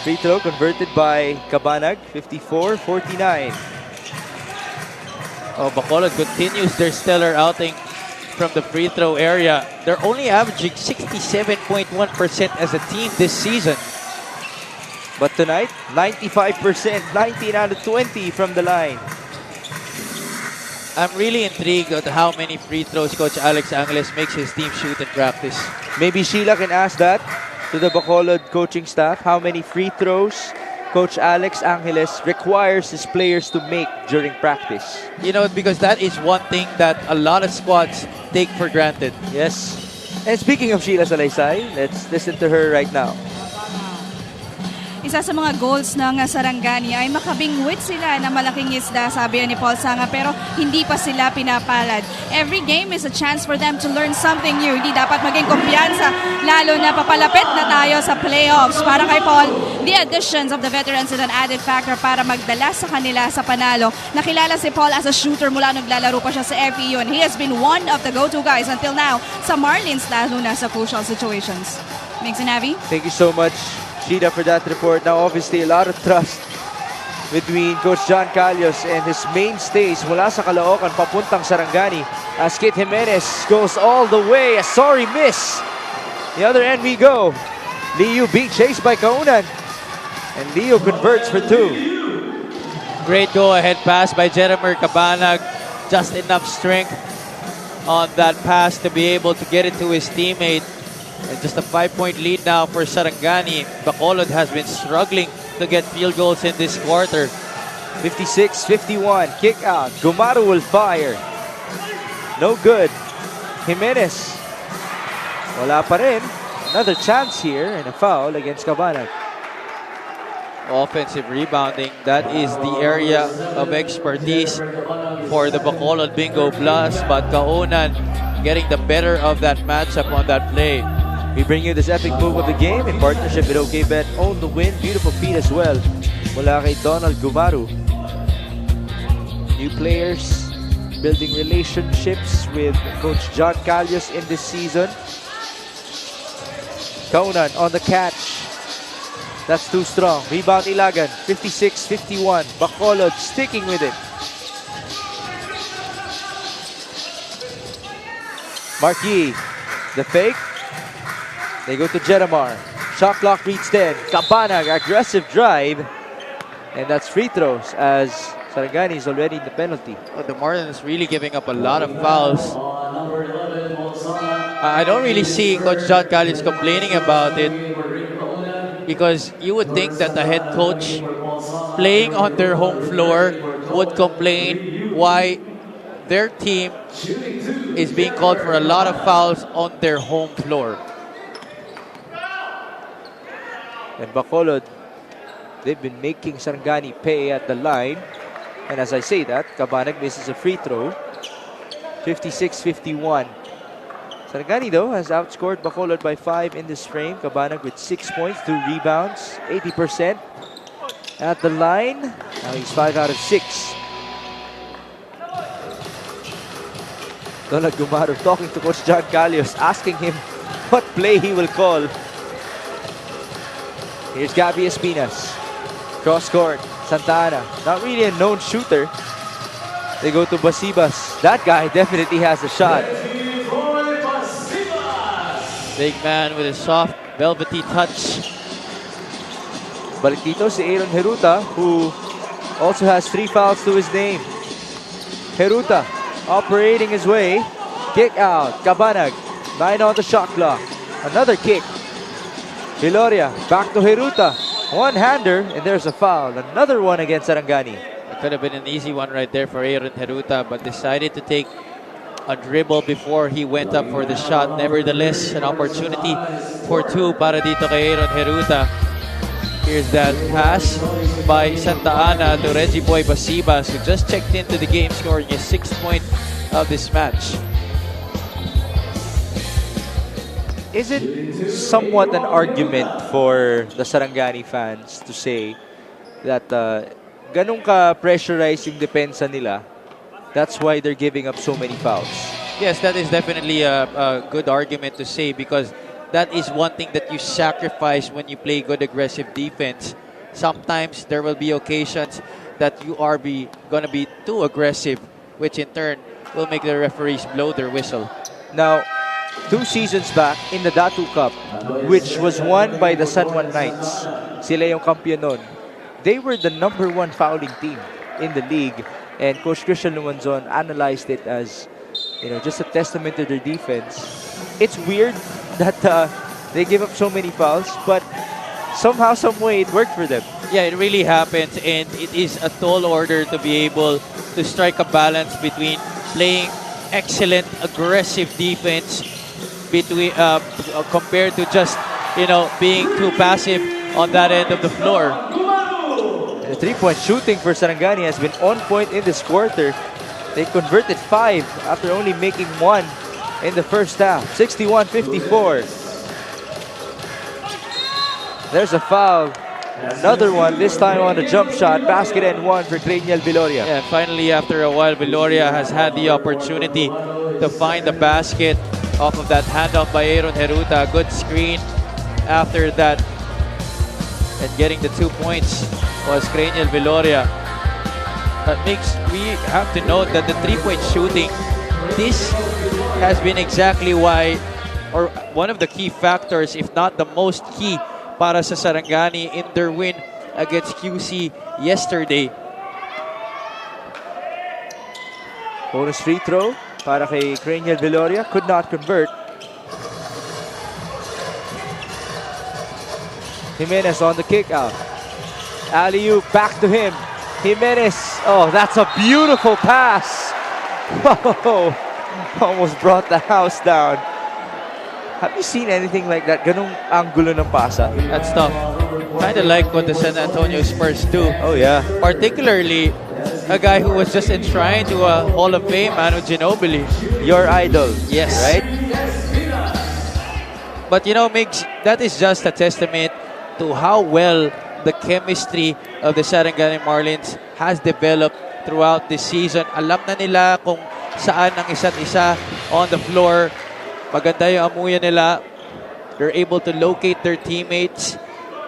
Free throw converted by Cabanag, 54-49. Oh, Bacolod continues their stellar outing from the free throw area. They're only averaging 67.1% as a team this season. But tonight, 95%, 19 out of 20 from the line. I'm really intrigued at how many free throws Coach Alex Angeles makes his team shoot in practice. Maybe Sheila can ask that to the Bacolod coaching staff. How many free throws Coach Alex Angeles requires his players to make during practice? You know, because that is one thing that a lot of squads take for granted. Yes. And speaking of Sheila Salaysay, let's listen to her right now. Isa sa mga goals ng Sarangani ay makabingwit sila na malaking isda, sabi ni Paul Sanga, pero hindi pa sila pinapalad. Every game is a chance for them to learn something new. Hindi dapat maging kumpiyansa, lalo na papalapit na tayo sa playoffs. Para kay Paul, the additions of the veterans is an added factor para magdala sa kanila sa panalo. Nakilala si Paul as a shooter mula naglalaro pa siya sa FEU, and he has been one of the go-to guys until now sa Marlins, lalo na sa crucial situations. Migs and Avi? Thank you so much, Sheila, for that report. Now, obviously, a lot of trust between Coach John Calios and his mainstays mula sa Caloocan papuntang Sarangani as Kit Jimenez goes all the way. A sorry miss. The other end we go. Liu being chased by Kaunan. And Liu converts for 2. Great go-ahead pass by Jeremer Cabanag. Just enough strength on that pass to be able to get it to his teammate. And just a 5-point lead now for Sarangani. Bacolod has been struggling to get field goals in this quarter. 56-51, kick out. Gumaru will fire. No good. Jimenez. Wala pa rin. Another chance here and a foul against Cabanag. Offensive rebounding, that is the area of expertise for the Bacolod Bingo Plus. But Kaunan getting the better of that matchup on that play. We bring you this epic move of the game in partnership with OKBet. Own the win. Beautiful feed as well. Mula kay Donald Gumaru. New players building relationships with Coach John Calios in this season. Kaunan on the catch. That's too strong. Rebound Ilagan. 56-51. Bacolod sticking with it. Mark Yee. The fake. They go to Jeremar. Shot clock reads 10. Cabanag, aggressive drive. And that's free throws as Sarangani is already in the penalty. The Marlins really giving up a lot of fouls. I don't really see Coach John Calios complaining about it, because you would think that the head coach playing on their home floor would complain why their team is being called for a lot of fouls on their home floor. And Bacolod, they've been making Sarangani pay at the line. And as I say that, Cabanag misses a free throw. 56-51. Sarangani, though, has outscored Bacolod by 5 in this frame. Cabanag with 6 points, 2 rebounds, 80% at the line. Now he's 5 out of 6. Donald Gumaru talking to Coach John Calios, asking him what play he will call. Here's Gabby Espinas. Cross court. Santana. Not really a known shooter. They go to Basibas. That guy definitely has a shot. Big man with a soft, velvety touch. Balik dito si Aaron Heruta, who also has 3 fouls to his name. Heruta operating his way. Kick out. Cabanag. 9 on the shot clock. Another kick. Viloria, back to Heruta. One-hander, and there's a foul. Another one against Sarangani. It could have been an easy one right there for Aaron Heruta, but decided to take a dribble before he went up for the shot. Nevertheless, an opportunity for two para dito kay Aaron Heruta. Here's that pass by Santa Ana to Reggie Boy Basibas, who just checked into the game, scoring his 6th point of this match. Is it somewhat an argument for the Sarangani fans to say that ganun ka-pressurize yung depensa nila, that's why they're giving up so many fouls? Yes, that is definitely a good argument to say, because that is one thing that you sacrifice when you play good aggressive defense. Sometimes there will be occasions that you are gonna be too aggressive, which in turn will make the referees blow their whistle. Now, 2 seasons back in the Datu Cup, which was won by the San Juan Knights, sila yung kampiyon nun, they were the #1 fouling team in the league, and Coach Christian Lumanzon analyzed it as, just a testament to their defense. It's weird that they give up so many fouls, but somehow, some way, it worked for them. Yeah, it really happens, and it is a tall order to be able to strike a balance between playing excellent aggressive defense compared to just being too passive on that end of the floor. The 3-point shooting for Sarangani has been on point in this quarter. They converted 5 after only making 1 in the first half. 61-54. There's a foul. Another one, this time on a jump shot. Basket and 1 for Craniel Viloria. Yeah, finally, after a while, Viloria has had the opportunity to find the basket off of that handoff by Aaron Heruta. Good screen after that. And getting the 2 points was Craniel Viloria. We have to note that the 3-point shooting, this has been exactly why, or one of the key factors, if not the most key, para sa Sarangani in their win against QC yesterday. Bonus free throw para kay Craniel Viloria. Could not convert. Jimenez on the kick out. Alley-oop back to him. Jimenez. Oh, that's a beautiful pass. Oh, almost brought the house down. Have you seen anything like that? Ganong angulo ng pasa? That's tough. Kind of like what the San Antonio Spurs do. Oh, yeah. Particularly a guy who was just enshrined to a Hall of Fame, Manu Ginobili. Your idol. Yes. Right? But Migs, that is just a testament to how well the chemistry of the Sarangani Marlins has developed throughout this season. Alam na nila kung saan ang isa't isa on the floor. Maganda yung amuyan nila. They're able to locate their teammates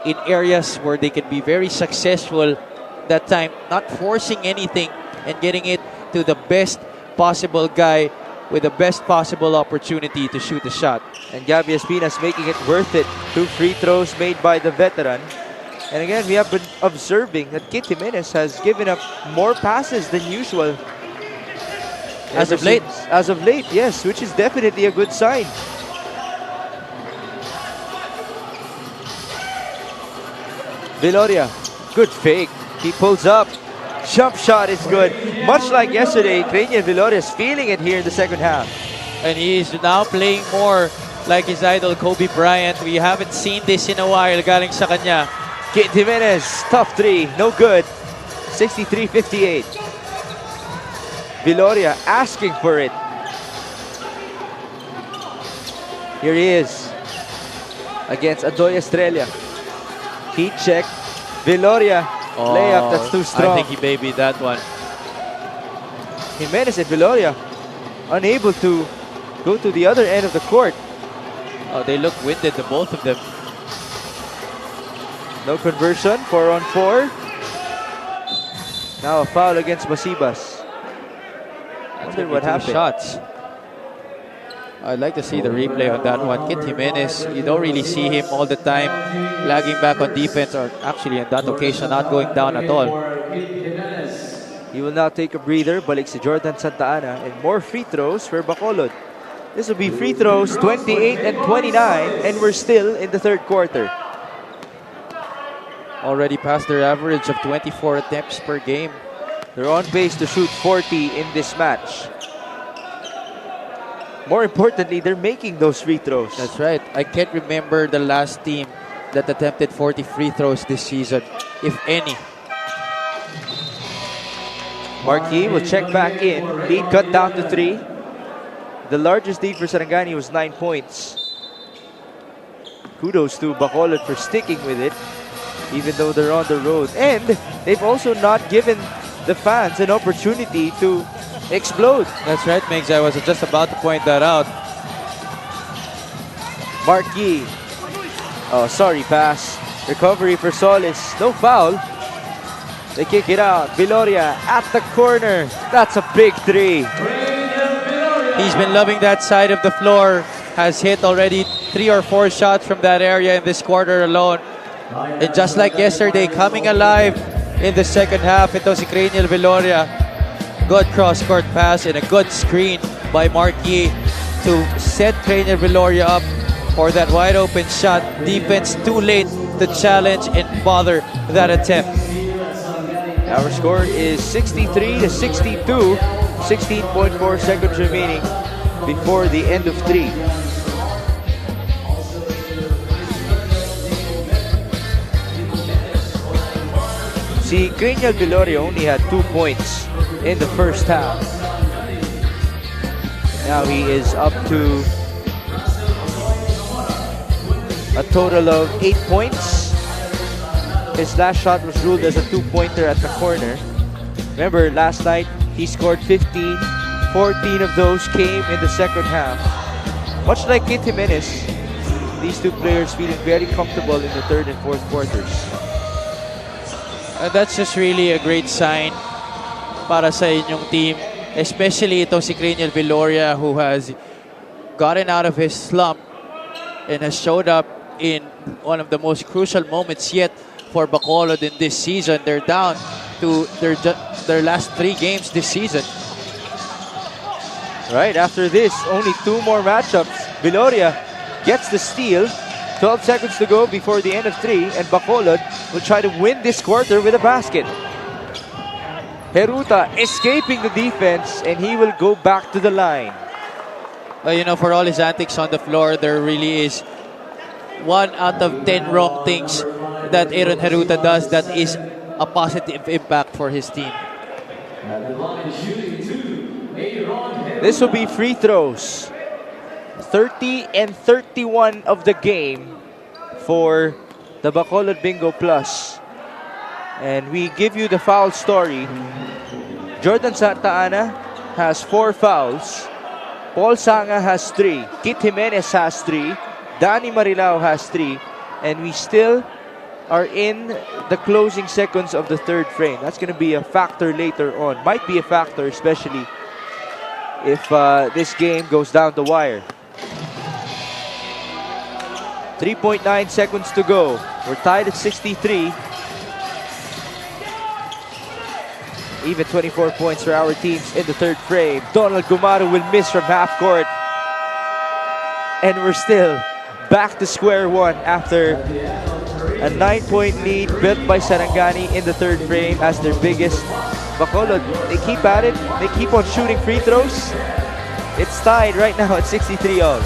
in areas where they can be very successful that time, not forcing anything and getting it to the best possible guy with the best possible opportunity to shoot a shot. And Gabby Espinas making it worth it. 2 free throws made by the veteran. And again, we have been observing that Kit Jimenez has given up more passes than usual. As of late. As of late, yes, which is definitely a good sign. Viloria, good fake. He pulls up. Jump shot is good. Much like yesterday, Craniel Viloria is feeling it here in the second half. And he is now playing more like his idol, Kobe Bryant. We haven't seen this in a while galing sa kanya. Kit Jimenez, tough 3, no good. 63-58. Viloria asking for it. Here he is against Adoy Estrella. Heat check. Viloria. Layup, that's too strong. I think he babied that one. Jimenez and Viloria unable to go to the other end of the court. Oh, they look winded, the both of them. No conversion, 4-on-4. Now a foul against Basibas. I wonder what happened. Shots. I'd like to see the replay on that one. Kit Jimenez, you don't really see him all the time lagging back on defense, or actually on that occasion not going down at all. He will now take a breather. Balik si Jordan Santa Ana, and more free throws for Bacolod. This will be free throws 28 and 29, and we're still in the third quarter. Already past their average of 24 attempts per game. They're on pace to shoot 40 in this match. more importantly, they're making those free throws. That's right. I can't remember the last team that attempted 40 free throws this season, if any. Mark Yee will check back in. Lead cut down to 3. The largest lead for Sarangani was 9 points. Kudos to Bacolod for sticking with it, even though they're on the road. And they've also not given the fans an opportunity to explode. That's right, Migs. I was just about to point that out. Mark Yee. Oh, sorry, pass. Recovery for Solis. No foul. They kick it out. Viloria at the corner. That's a big 3. He's been loving that side of the floor. Has hit already 3 or 4 shots from that area in this quarter alone. And just like yesterday, coming alive in the second half, ito si Craniel Viloria. Good cross-court pass and a good screen by Mark Yee to set Craniel Viloria up for that wide-open shot. Defense too late to challenge and bother that attempt. Our score is 63 to 62. 16.4 seconds remaining before the end of 3. See, Craniel Viloria only had 2 points in the first half. Now he is up to a total of 8 points. His last shot was ruled as a 2-pointer at the corner. Remember, last night he scored 15. 14 of those came in the second half. Much like Kit Jimenez, these two players feeling very comfortable in the third and fourth quarters. That's just really a great sign para sa inyong team. Especially itong si Craniel Viloria, who has gotten out of his slump and has showed up in one of the most crucial moments yet for Bacolod in this season. They're down to their last 3 games this season. Right after this, only 2 more matchups. Viloria gets the steal. 12 seconds to go before the end of 3, and Bacolod will try to win this quarter with a basket. Heruta escaping the defense, and he will go back to the line. You know, for all his antics on the floor, there really is 1 out of 10 wrong things that Aaron Heruta does that is a positive impact for his team. This will be free throws. 30 and 31 of the game for the Bacolod Bingo Plus. And we give you the foul story. Jordan Santa Ana has 4 fouls. Paul Sanga has 3. Kit Jimenez has 3. Danny Marilao has 3. And we still are in the closing seconds of the third frame. That's going to be a factor later on. Might be a factor, especially if this game goes down the wire. 3.9 seconds to go. We're tied at 63. Even 24 points for our teams in the third frame. Donald Gumaru will miss from half court. And we're still back to square one after a 9-point lead built by Sarangani in the third frame as their biggest. Bacolod, they keep at it. They keep on shooting free throws. It's tied right now at 63 all.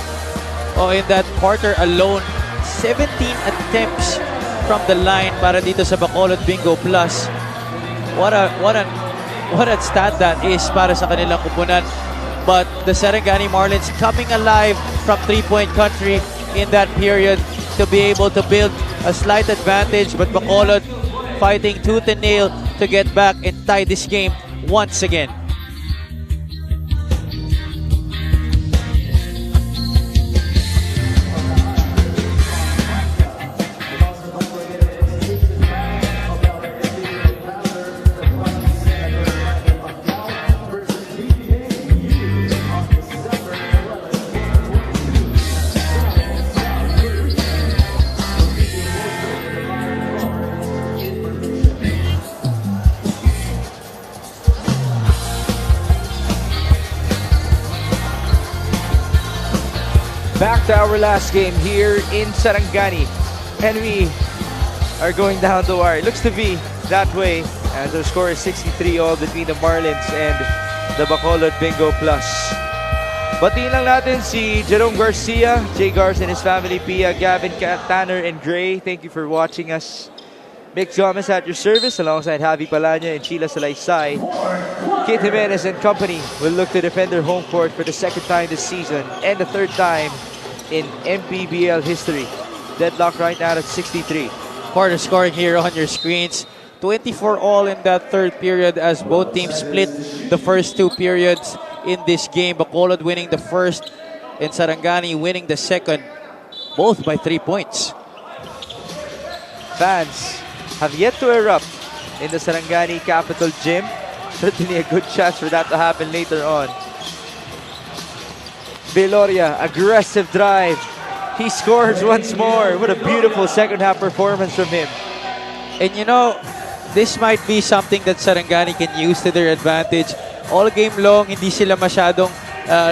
Oh, in that quarter alone, 17 attempts from the line para dito sa Bacolod Bingo Plus. What a stat that is para sa kanilang kupunan. But the Sarangani Marlins coming alive from 3-point country in that period to be able to build a slight advantage. But Bacolod fighting tooth and nail to get back and tie this game once again. Back to our last game here in Sarangani, and we are going down the wire. It looks to be that way as the score is 63 all between the Marlins and the Bacolod Bingo Plus. Batiin lang natin si Jerome Garcia, Jay Garza and his family, Pia, Gavin, Tanner, and Gray. Thank you for watching us. Mick Gomez at your service alongside Javi Palanya and Sheila Salaysay. Kit Jimenez and company will look to defend their home court for the second time this season and the third time in MPBL history. Deadlock right now at 63. Quarter scoring here on your screens. 24 all in that third period as both teams split the first two periods in this game. Bacolod winning the first and Sarangani winning the second, both by 3 points. Fans have yet to erupt in the Sarangani Capital Gym. Certainly a good chance for that to happen later on. Viloria, aggressive drive. He scores once more. What a beautiful second half performance from him. And you know, this might be something that Sarangani can use to their advantage. All game long, hindi sila masyadong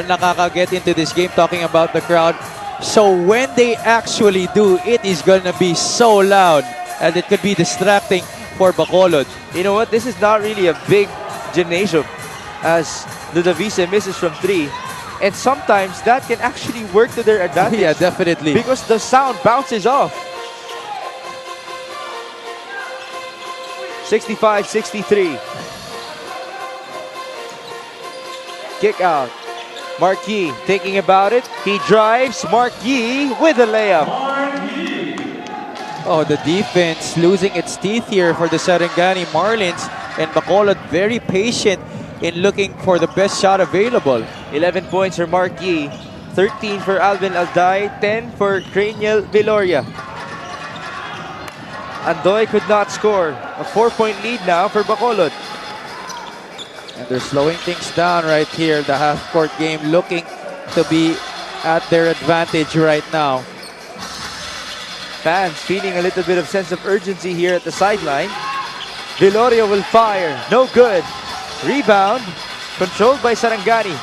nakaka-get into this game, talking about the crowd. So when they actually do, it is gonna be so loud and it could be distracting for Bacolod. You know what? This is not really a big gymnasium as Ludavise misses from 3. And sometimes that can actually work to their advantage. Yeah, definitely. Because the sound bounces off. 65-63. Kick out. Mark Yee thinking about it. He drives. Mark Yee with a layup. Oh, the defense losing its teeth here for the Sarangani Marlins, and Bacolod very patient in looking for the best shot available. 11 points for Mark Yee. 13 for Alvin Alday. 10 for Cranial Viloria. Andoy could not score. A 4-point lead now for Bacolod. And they're slowing things down right here. The half-court game looking to be at their advantage right now. Fans feeling a little bit of sense of urgency here at the sideline. Viloria will fire. No good. Rebound. Controlled by Sarangani.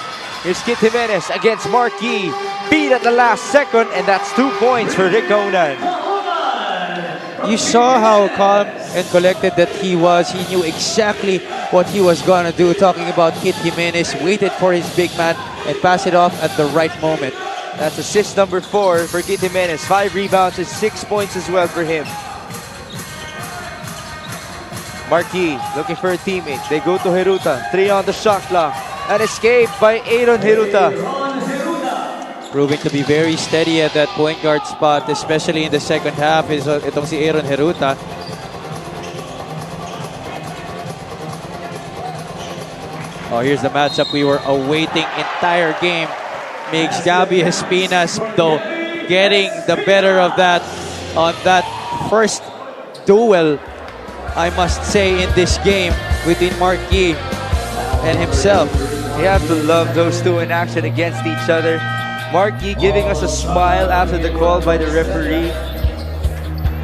Here's Kit Jimenez against Mark Yee. Beat at the last second, and that's 2 points for Rick Kaunan. You saw how calm and collected that he was. He knew exactly what he was going to do. Talking about Kit Jimenez, waited for his big man and passed it off at the right moment. That's assist number 4 for Kit Jimenez. 5 rebounds and 6 points as well for him. Mark Yee looking for a teammate. They go to Hiruta. 3 on the shot clock. An escape by Aaron Hiruta. Proving to be very steady at that point guard spot, especially in the second half, is itong si Aaron Hiruta. Oh, here's the matchup we were awaiting entire game. Makes Gabby Espinas, though, getting the better of that on that first duel, I must say, in this game between Mark Yee and himself. You have to love those two in action against each other. Mark Yee giving us a smile after the call by the referee.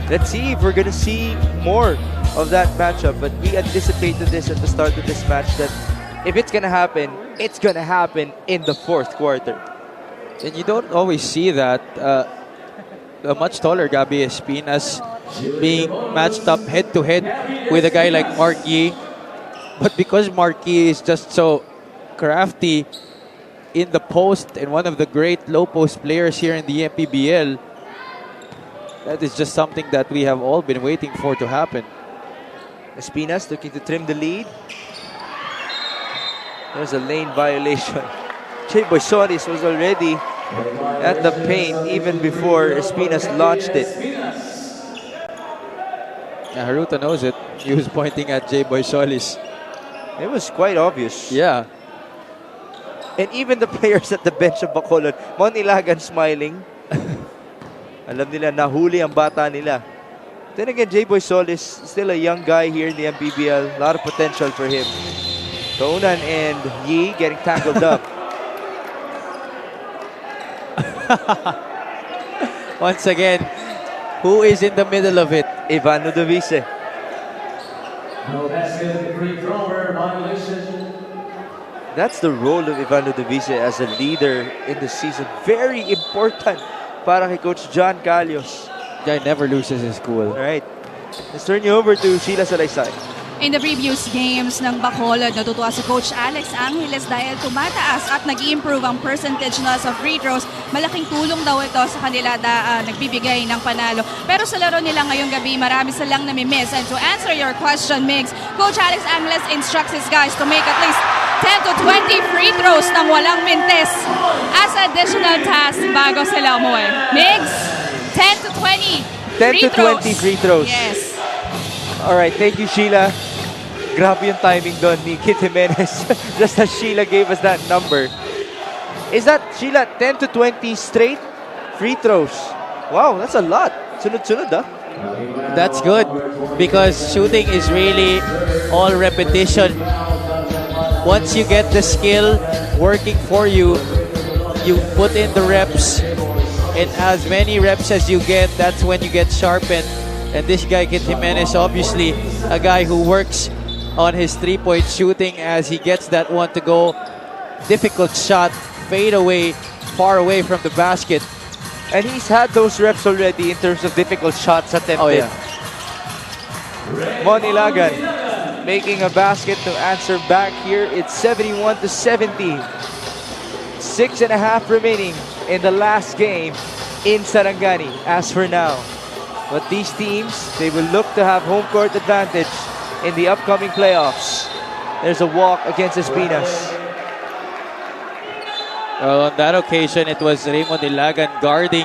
Let's see if we're going to see more of that matchup. But we anticipated this at the start of this match that if it's going to happen, it's going to happen in the fourth quarter. And you don't always see that. A much taller Gabby Espinas being matched up head-to-head with a guy like Mark Yee. But because Mark Yee is just so crafty in the post and one of the great low-post players here in the MPBL, that is just something that we have all been waiting for to happen. Espinas looking to trim the lead. There's a lane violation. Jay Boisolis was already at the paint even before Espinas launched it. Yeah, Haruta knows it. He was pointing at Jay Boisolis. It was quite obvious. Yeah. And even the players at the bench of Bacolod, Monilagan smiling. Alam nila, nahuli ang bata nila. Then again, Jay Boisolis, still a young guy here in the MPBL. A lot of potential for him. Kaunan and Yee getting tangled up. Once again, who is in the middle of it? Ivan Ludavise. That's the role of Ivan Ludavise as a leader in the season. Very important para kay Coach John Calios. Guy never loses his cool. All right. Let's turn you over to Sheila Salaysay. In the previous games ng Bacolod, natutuwa si Coach Alex Angeles dahil tumataas at nag-improve ang percentage nila sa free throws. Malaking tulong daw ito sa kanila nagbibigay ng panalo. Pero sa laro nila ngayong gabi, marami silang nami-miss. And to answer your question, Migs, Coach Alex Angeles instructs his guys to make at least 10 to 20 free throws nang walang mintes as additional task bago sila umuwi. Migs, 10 to 20 10 to 20 free throws. Yes. Alright, thank you, Sheila. Grabe yung timing doon ni Kit Jimenez. Just as Sheila gave us that number. Is that, Sheila, 10 to 20 straight free throws? Wow, that's a lot. Sunod-sunod, ah. That's good because shooting is really all repetition. Once you get the skill working for you, you put in the reps, and as many reps as you get, that's when you get sharpened. And this guy, Kit Jimenez, obviously a guy who works on his three-point shooting as he gets that one to go. Difficult shot, fade away, far away from the basket. And he's had those reps already in terms of difficult shots attempted. Oh, yeah. Muntinlupa making a basket to answer back here. It's 71 to 70. 6.5 remaining in the last game in Sarangani as for now. But these teams, they will look to have home court advantage in the upcoming playoffs. There's a walk against Espinas. Well, on that occasion, it was Raymond Ilagan guarding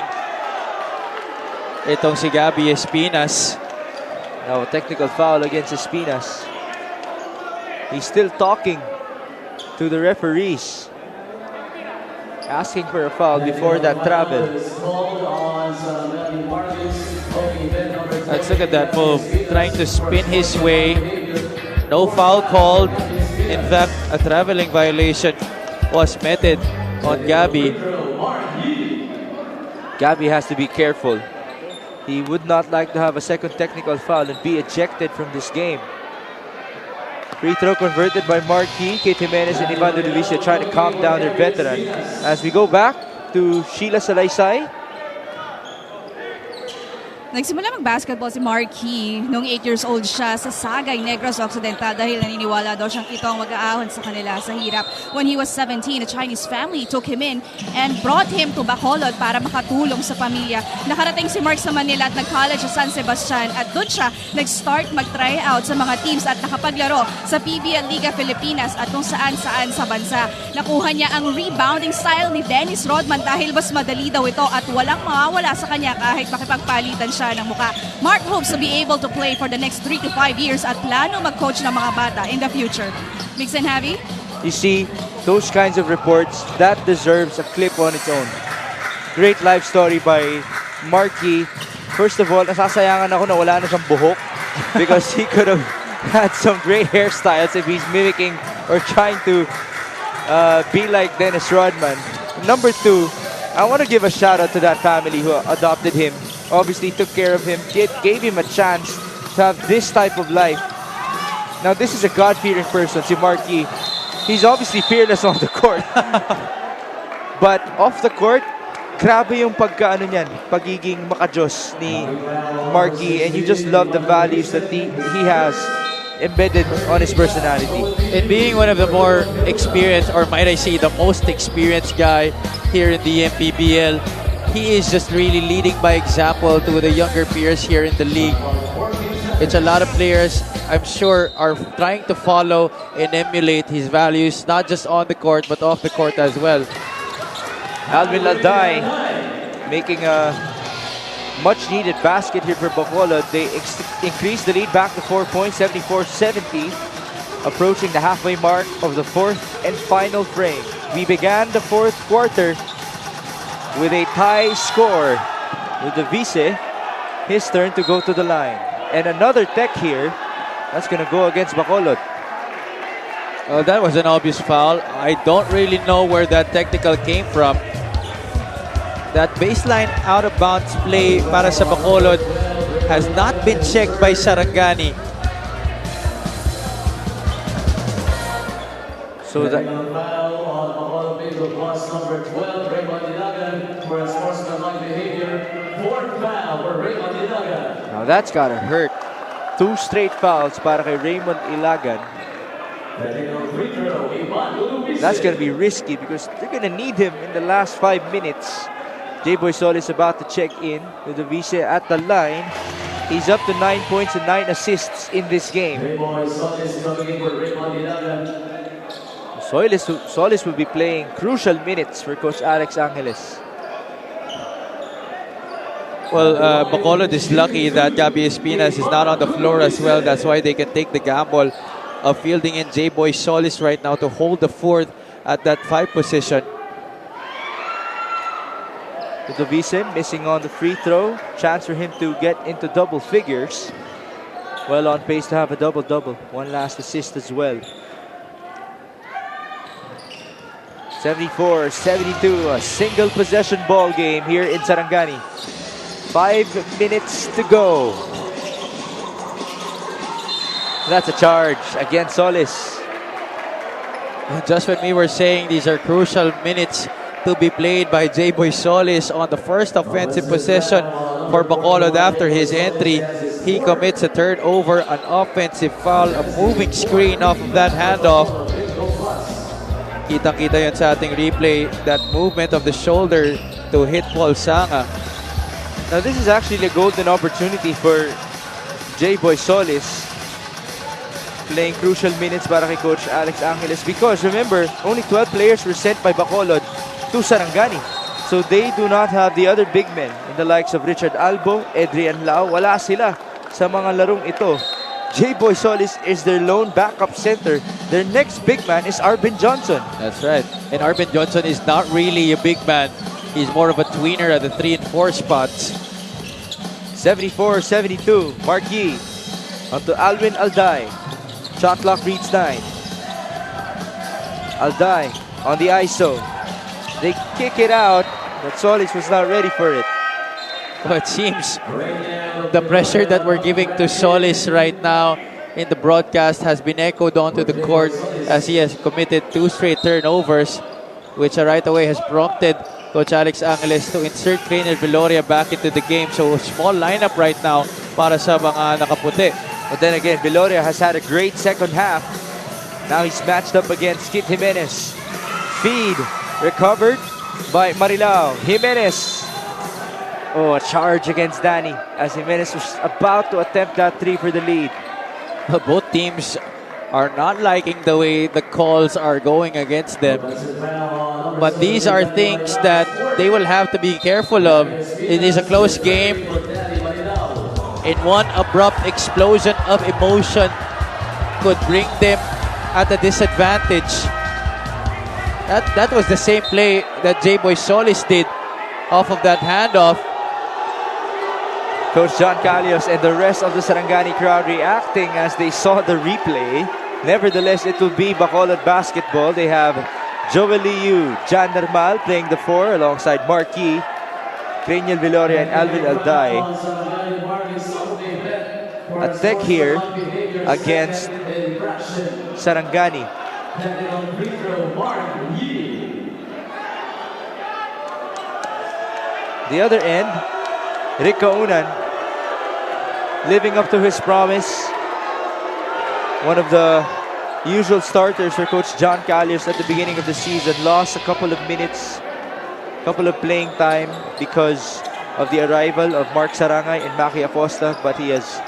itong si Gabby Espinas. Now a technical foul against Espinas. He's still talking to the referees, asking for a foul before that travel. Let's look at that move. Trying to spin his way. No foul called. In fact, a traveling violation was meted on Gabby. Gabby has to be careful. He would not like to have a second technical foul and be ejected from this game. Free throw converted by Mark Yee. Kit Jimenez and Ivan Ludovicio trying to calm down their veteran. As we go back to Sheila Salaysay. Nagsimula mag-basketball si Mark Yee nung 8 years old siya sa Sagay, Negros Occidental dahil naniniwala daw siyang ito ang mag-aahon sa kanila sa hirap. When he was 17, a Chinese family took him in and brought him to Bacolod para makatulong sa pamilya. Nakarating si Mark sa Manila at nag-college sa San Sebastian at doon siya nag-start mag-try out sa mga teams at nakapaglaro sa PBL Liga Pilipinas at kung saan-saan sa bansa. Nakuha niya ang rebounding style ni Dennis Rodman dahil mas madali daw ito at walang mawawala sa kanya kahit makipagpalitan siya ng muka. Mark hopes to be able to play for the next 3 to 5 years at plano mag-coach ng mga bata in the future. Mix and Javi? You see, those kinds of reports, that deserves a clip on its own. Great life story by Mark Yee. First of all, nasasayangan ako na wala na siyang buhok because he could have had some great hairstyles if he's mimicking or trying to be like Dennis Rodman. Number 2, I want to give a shout out to that family who adopted him. Obviously took care of him, gave him a chance to have this type of life. Now this is a God-fearing person, si Mark Yee. He's obviously fearless on the court. But off the court, grabe yung pagkaano niyan, pagiging makajos ni Mark Yee, and you just love the values that he has embedded on his personality. And being one of the more experienced, or might I say the most experienced guy here in the MPBL, he is just really leading by example to the younger peers here in the league. It's a lot of players, I'm sure, are trying to follow and emulate his values, not just on the court, but off the court as well. Alvin Lalday making a much-needed basket here for Bacolod. They increase the lead back to 4 points, 74-70, approaching the halfway mark of the fourth and final frame. We began the fourth quarter with a tie score with the Vice, his turn to go to the line. And another tech here, that's going to go against Bacolod. That was an obvious foul. I don't really know where that technical came from. That baseline out-of-bounds play para sa Bacolod has not been checked by Sarangani. So that Bacolod Bingo Plus number 12, Raymond Ilagan, for unsportsmanlike behavior. Fourth foul for Raymond Ilagan. now that's gotta hurt. 2 straight fouls para kay Raymond Ilagan. That's going to be risky because they're going to need him in the last 5 minutes. J-Boy Sol is about to check in with the Vice at the line. He's up to 9 points and 9 assists in this game. Solis will be playing crucial minutes for Coach Alex Angeles. Well, Bacolod is lucky that Gabby Espinas is not on the floor as well. That's why they can take the gamble of fielding in J-Boy Solis right now to hold the fourth at that 5 position. Ludovice missing on the free throw. Chance for him to get into double figures. Well on pace to have a double-double. 1 last assist as well. 74-72, a single possession ball game here in Sarangani. 5 minutes to go. That's a charge against Solis. Just when we were saying these are crucial minutes to be played by J-Boy Solis on the first offensive possession for Bacolod after his entry, he commits a turnover, an offensive foul, a moving screen off of that handoff. Kitang-kita yun sa ating replay, that movement of the shoulder to hit Paul Sanga. Now this is actually a golden opportunity for J-Boy Solis, playing crucial minutes para kay Coach Alex Angeles, because remember, only 12 players were sent by Bacolod to Sarangani. So they do not have the other big men in the likes of Richard Albo, Adrian Lau. Wala sila sa mga larong ito. J-Boy Solis is their lone backup center. Their next big man is Arvin Johnson. That's right. And Arvin Johnson is not really a big man. He's more of a tweener at the 3 and 4 spots. 74-72, Mark Yee onto Alwin Alday. Shot clock reads 9. Alday on the ISO. They kick it out, but Solis was not ready for it. Well, it seems the pressure that we're giving to Solis right now in the broadcast has been echoed onto the court as he has committed 2 straight turnovers, which right away has prompted Coach Alex Angeles to insert Crainer Viloria back into the game. So small lineup right now para sa mga nakaputi. But then again, Viloria has had a great second half. Now he's matched up against Kit Jimenez. Feed recovered by Marilao. Jimenez. Oh, a charge against Danny as Jimenez was about to attempt that 3 for the lead. Both teams are not liking the way the calls are going against them. But these are things that they will have to be careful of. It is a close game. In one abrupt explosion of emotion could bring them at a disadvantage. That was the same play that J-Boy Solis did off of that handoff. Coach John Calios and the rest of the Sarangani crowd reacting as they saw the replay. Nevertheless, it will be Bacolod basketball. They have Joel Liu, Jan Nermal playing the 4 alongside Mark Yee, Craniel Viloria, and Alvin Alday. A tech here against Sarangani. The other end, Rick Kaunan, living up to his promise. One of the usual starters for Coach John Calios at the beginning of the season. Lost a couple of minutes, couple of playing time because of the arrival of Mark Sarangay and Maki Acosta, but he has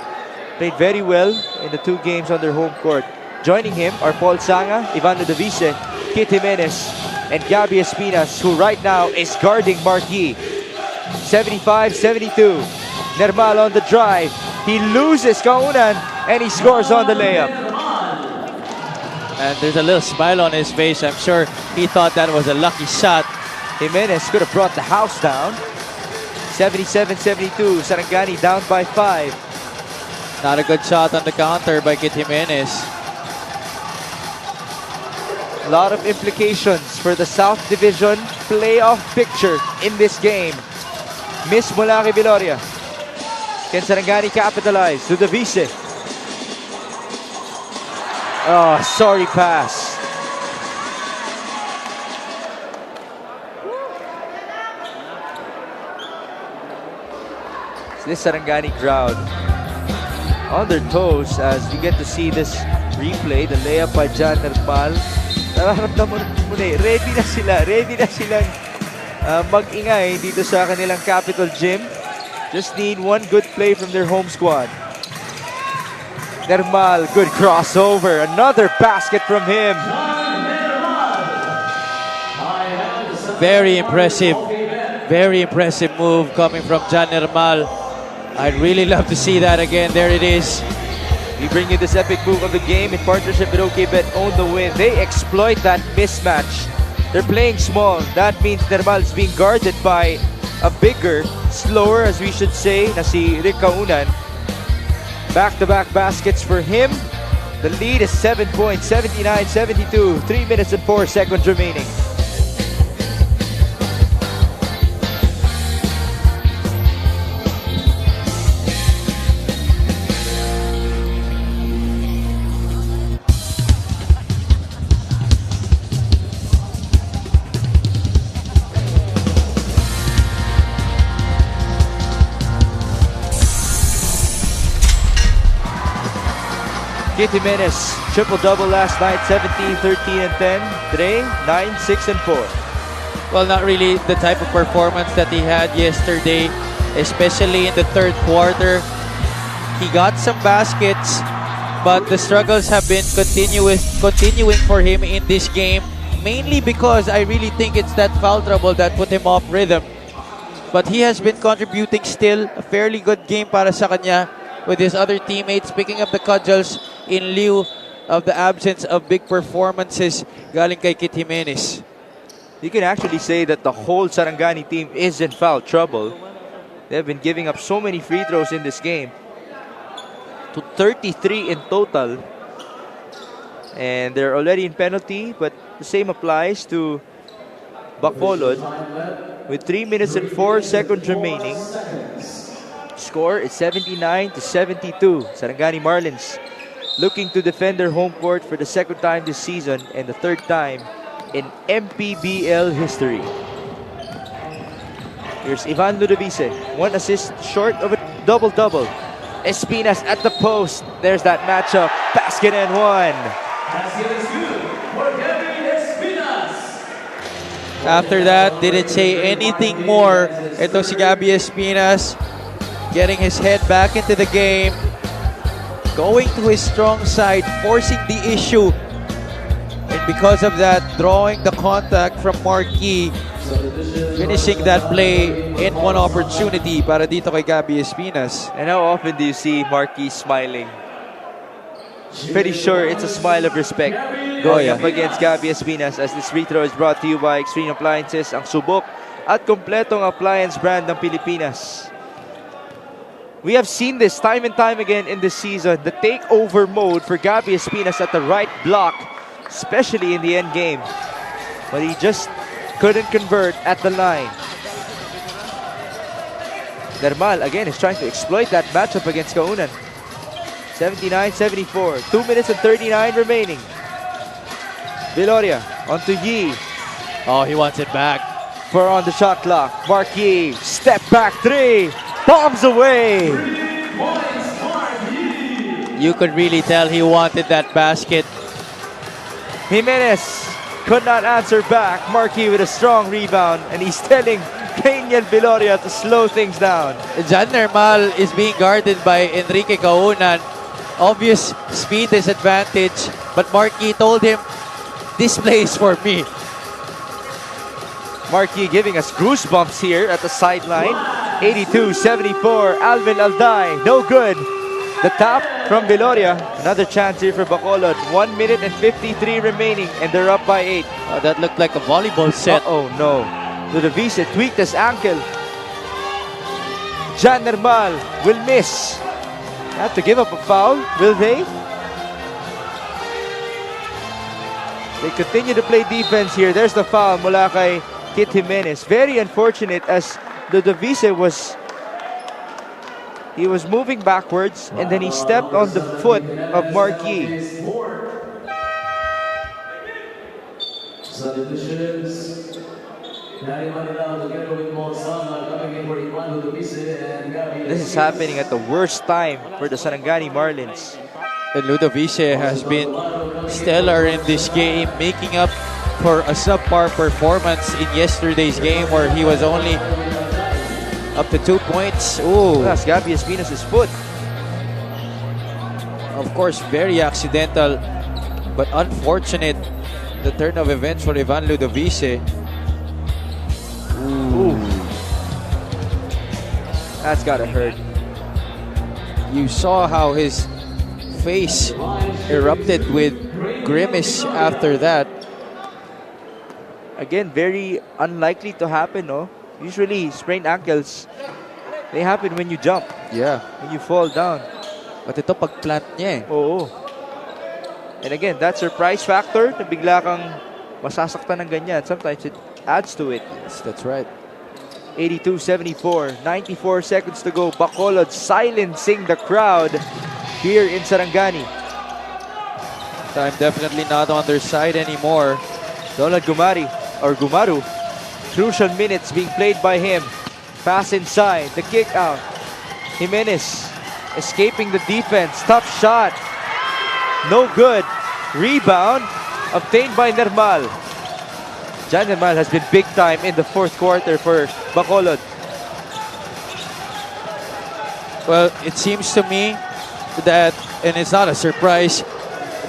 played very well in the 2 games on their home court. Joining him are Paul Sanga, Ivan Ludovice, Kit Jimenez, and Gabby Espinas, who right now is guarding Mark Yee. 75-72. Nermal on the drive. He loses Kaunan and he scores on the layup. And there's a little smile on his face. I'm sure he thought that was a lucky shot. Jimenez could have brought the house down. 77-72. Sarangani down by 5. Not a good shot on the counter by Kit Jimenez. A lot of implications for the South Division playoff picture in this game. Miss mula kay Viloria. Can Sarangani capitalize? To the Vice. Oh, sorry pass. This Sarangani crowd on their toes as you get to see this replay. The layup by Jan Nermal. Nararamdaman mo na ready na silang mag-ingay dito sa kanilang Capital Gym. Just need one good play from their home squad. Nermal, good crossover. Another basket from him. Very impressive move coming from Jan Nermal. I'd really love to see that again. There it is. We bring you this epic move of the game in partnership with OKBet. Own the win. They exploit that mismatch. They're playing small. That means Nermal is being guarded by a bigger, slower, as we should say, na si Rick Kaunan. Back-to-back baskets for him. The lead is 7 points, 79-72. 3 minutes and 4 seconds remaining. Kit Jimenez, triple-double last night, 17, 13, and 10. Today, 9, 6, and 4. Well, not really the type of performance that he had yesterday, especially in the third quarter. He got some baskets, but the struggles have been continuing for him in this game, mainly because I really think it's that foul trouble that put him off rhythm. But he has been contributing still. A fairly good game para sa kanya with his other teammates, picking up the cudgels in lieu of the absence of big performances galing kay Kit Jimenez. You can actually say that the whole Sarangani team is in foul trouble. They've been giving up so many free throws in this game. To 33 in total. And they're already in penalty, but the same applies to Bacolod with 3 minutes and 4 seconds remaining. Score is 79-72. Sarangani Marlins looking to defend their home court for the second time this season and the third time in MPBL history. Here's Ivan Ludovice, 1 assist short of a double-double. Espinas at the post. There's that matchup. Basket and 1. After that, didn't say anything more. Ito si Gabby Espinas getting his head back into the game, going to his strong side, forcing the issue. And because of that, drawing the contact from Mark Yee, finishing that play in one opportunity para dito kay Gabby Espinas. And how often do you see Mark Yee smiling? Pretty sure it's a smile of respect going up against Gabby Espinas as this free throw is brought to you by Extreme Appliances, ang subok at kompletong appliance brand ng Pilipinas. We have seen this time and time again in this season, the takeover mode for Gabby Espinas at the right block, especially in the end game. But he just couldn't convert at the line. Nermal again is trying to exploit that matchup against Kaunan. 79-74, 2 minutes and 39 remaining. Viloria onto Yee. Oh, he wants it back. For on the shot clock, Mark Yee, step back 3, bombs away. You could really tell he wanted that basket. Jimenez could not answer back. Mark Yee with a strong rebound, and he's telling Daniel Viloria to slow things down. Jan Nermal is being guarded by Enrique Kaunan. Obvious speed disadvantage, but Mark Yee told him, this play is for me. Mark Yee giving us goosebumps here at the sideline. 82-74, Alvin Alday, no good. The tap from Viloria. Another chance here for Bacolod. 1 minute and 53 remaining, and they're up by 8. Oh, that looked like a volleyball set. Oh no. Ludovice tweaked his ankle. Jan Nermal will miss. Have to give up a foul, will they? They continue to play defense here. There's the foul mula kay Kit Jimenez. Very unfortunate as Ludovice was moving backwards and then he stepped on the foot of Mark Yee. This is happening at the worst time for the Sarangani Marlins. And Ludovice has been stellar in this game, making up for a subpar performance in yesterday's game where he was only up to 2 points. Ooh, That's Gabby Espinas's foot. of course, very accidental, but unfortunate the turn of events for Ivan Ludovice. Ooh. That's gotta hurt. You saw how his face erupted with grimace after that. Again, very unlikely to happen, no? Usually, sprained ankles, they happen when you jump, Yeah. when you fall down. But ito pag-plant niya eh. Oo. And again, that surprise factor na bigla kang masasaktan ng ganyan. Sometimes it adds to it. Yes, that's right. 82-74, 94 seconds to go. Bacolod silencing the crowd here in Sarangani. Time definitely not on their side anymore. Donald Gumaru. Crucial minutes being played by him. Pass inside, the kick out. Jimenez escaping the defense. Tough shot. No good. Rebound obtained by Nermal. Jan Nermal has been big time in the fourth quarter for Bacolod. Well, it seems to me that, and it's not a surprise,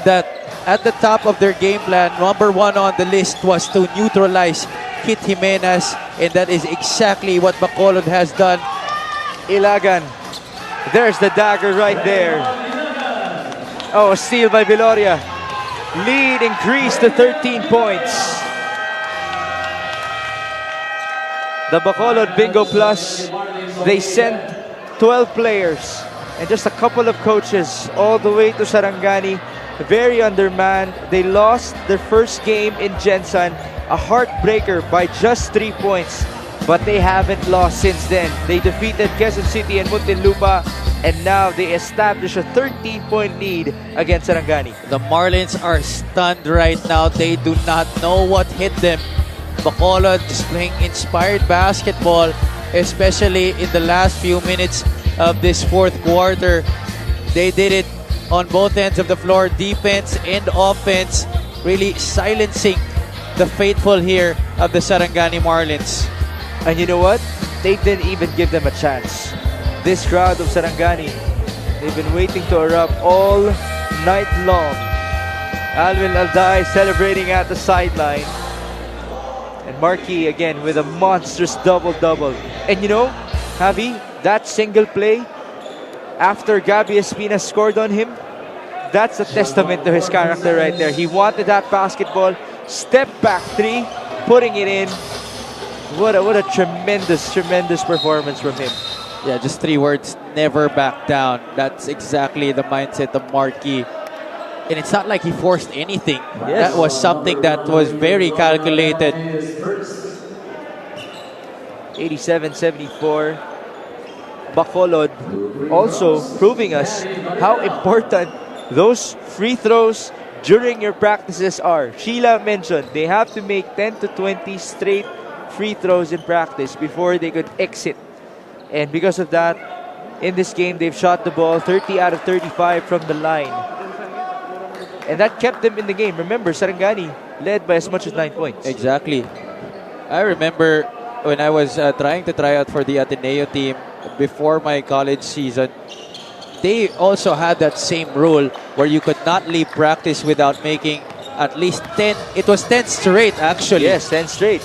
that at the top of their game plan, number one on the list was to neutralize Kit Jimenez, and that is exactly what Bacolod has done. Ilagan. There's the dagger right there. Oh, a steal by Viloria. Lead increased to 13 points. The Bacolod Bingo Plus, they sent 12 players and just a couple of coaches all the way to Sarangani. Very undermanned. They lost their first game in Jensen, a heartbreaker by just 3 points. But they haven't lost since then. They defeated Quezon City and Muntinlupa, and now they establish a 13-point lead against Sarangani. The Marlins are stunned right now. They do not know what hit them. Bacolod is playing inspired basketball, especially in the last few minutes of this fourth quarter. They did it on both ends of the floor, defense and offense, really silencing the faithful here of the Sarangani Marlins. And you know what? They didn't even give them a chance. This crowd of Sarangani, they've been waiting to erupt all night long. Alvin Alday celebrating at the sideline. And Mark Yee again with a monstrous double-double. And you know, Javi, that single play after Gabby Espina scored on him, that's a testament to his character right there. He wanted that basketball, step back three, putting it in. What a tremendous performance from him. Yeah, just 3 words, never back down. That's exactly the mindset of Mark Yee. And it's not like he forced anything. Yes. That was something that was very calculated. 87-74. Bacolod also proving us how important those free throws during your practices are. Sheila mentioned they have to make 10 to 20 straight free throws in practice before they could exit. And because of that, in this game, they've shot the ball 30 out of 35 from the line. And that kept them in the game. Remember, Sarangani led by as much as 9 points. Exactly. I remember when I was trying to try out for the Ateneo team before my college season, they also had that same rule where you could not leave practice without making at least 10. It was 10 straight, actually. Yes, 10 straight.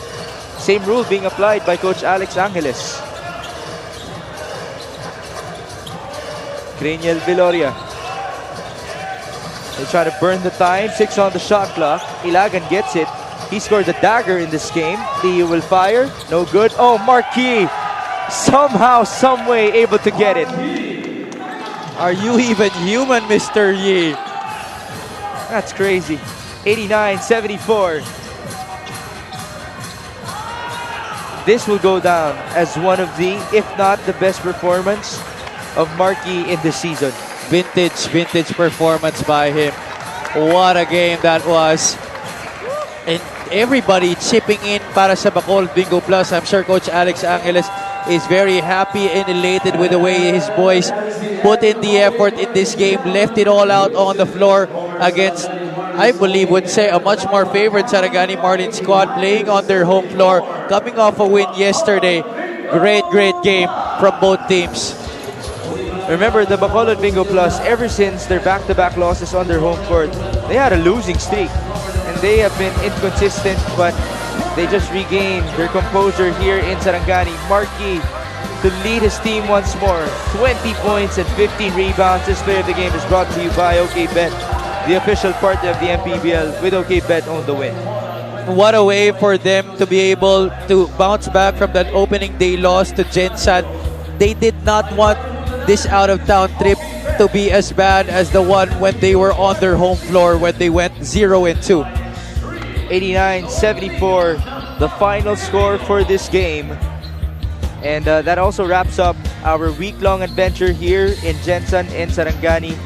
Same rule being applied by Coach Alex Angeles. Craniel Viloria. They try to burn the time. 6 on the shot clock. Ilagan gets it. He scored the dagger in this game. He will fire. No good. Oh, Mark Yee. Somehow, some way able to get it. Are you even human, Mr. Yee? That's crazy. 89-74. This will go down as one of the, if not the best performance of Mark Yee in this season. Vintage performance by him. What a game that was. And everybody chipping in para sa Bacolod Bingo Plus. I'm sure Coach Alex Angeles is very happy and elated with the way his boys put in the effort in this game, left it all out on the floor against, I believe, would say a much more favored Sarangani Marlins squad playing on their home floor, coming off a win yesterday. Great game from both teams. Remember, the Bacolod Bingo Plus, ever since their back-to-back losses on their home court, they had a losing streak. And they have been inconsistent, but they just regained their composure here in Sarangani. Mark Yee to lead his team once more. 20 points and 15 rebounds. This player of the game is brought to you by OKBet, the official partner of the MPBL, with OKBet on the win. What a way for them to be able to bounce back from that opening day loss to Gensan. They did not want this out-of-town trip to be as bad as the one when they were on their home floor when they went 0-2. 89-74, the final score for this game. And that also wraps up our week-long adventure here in Gensan and Sarangani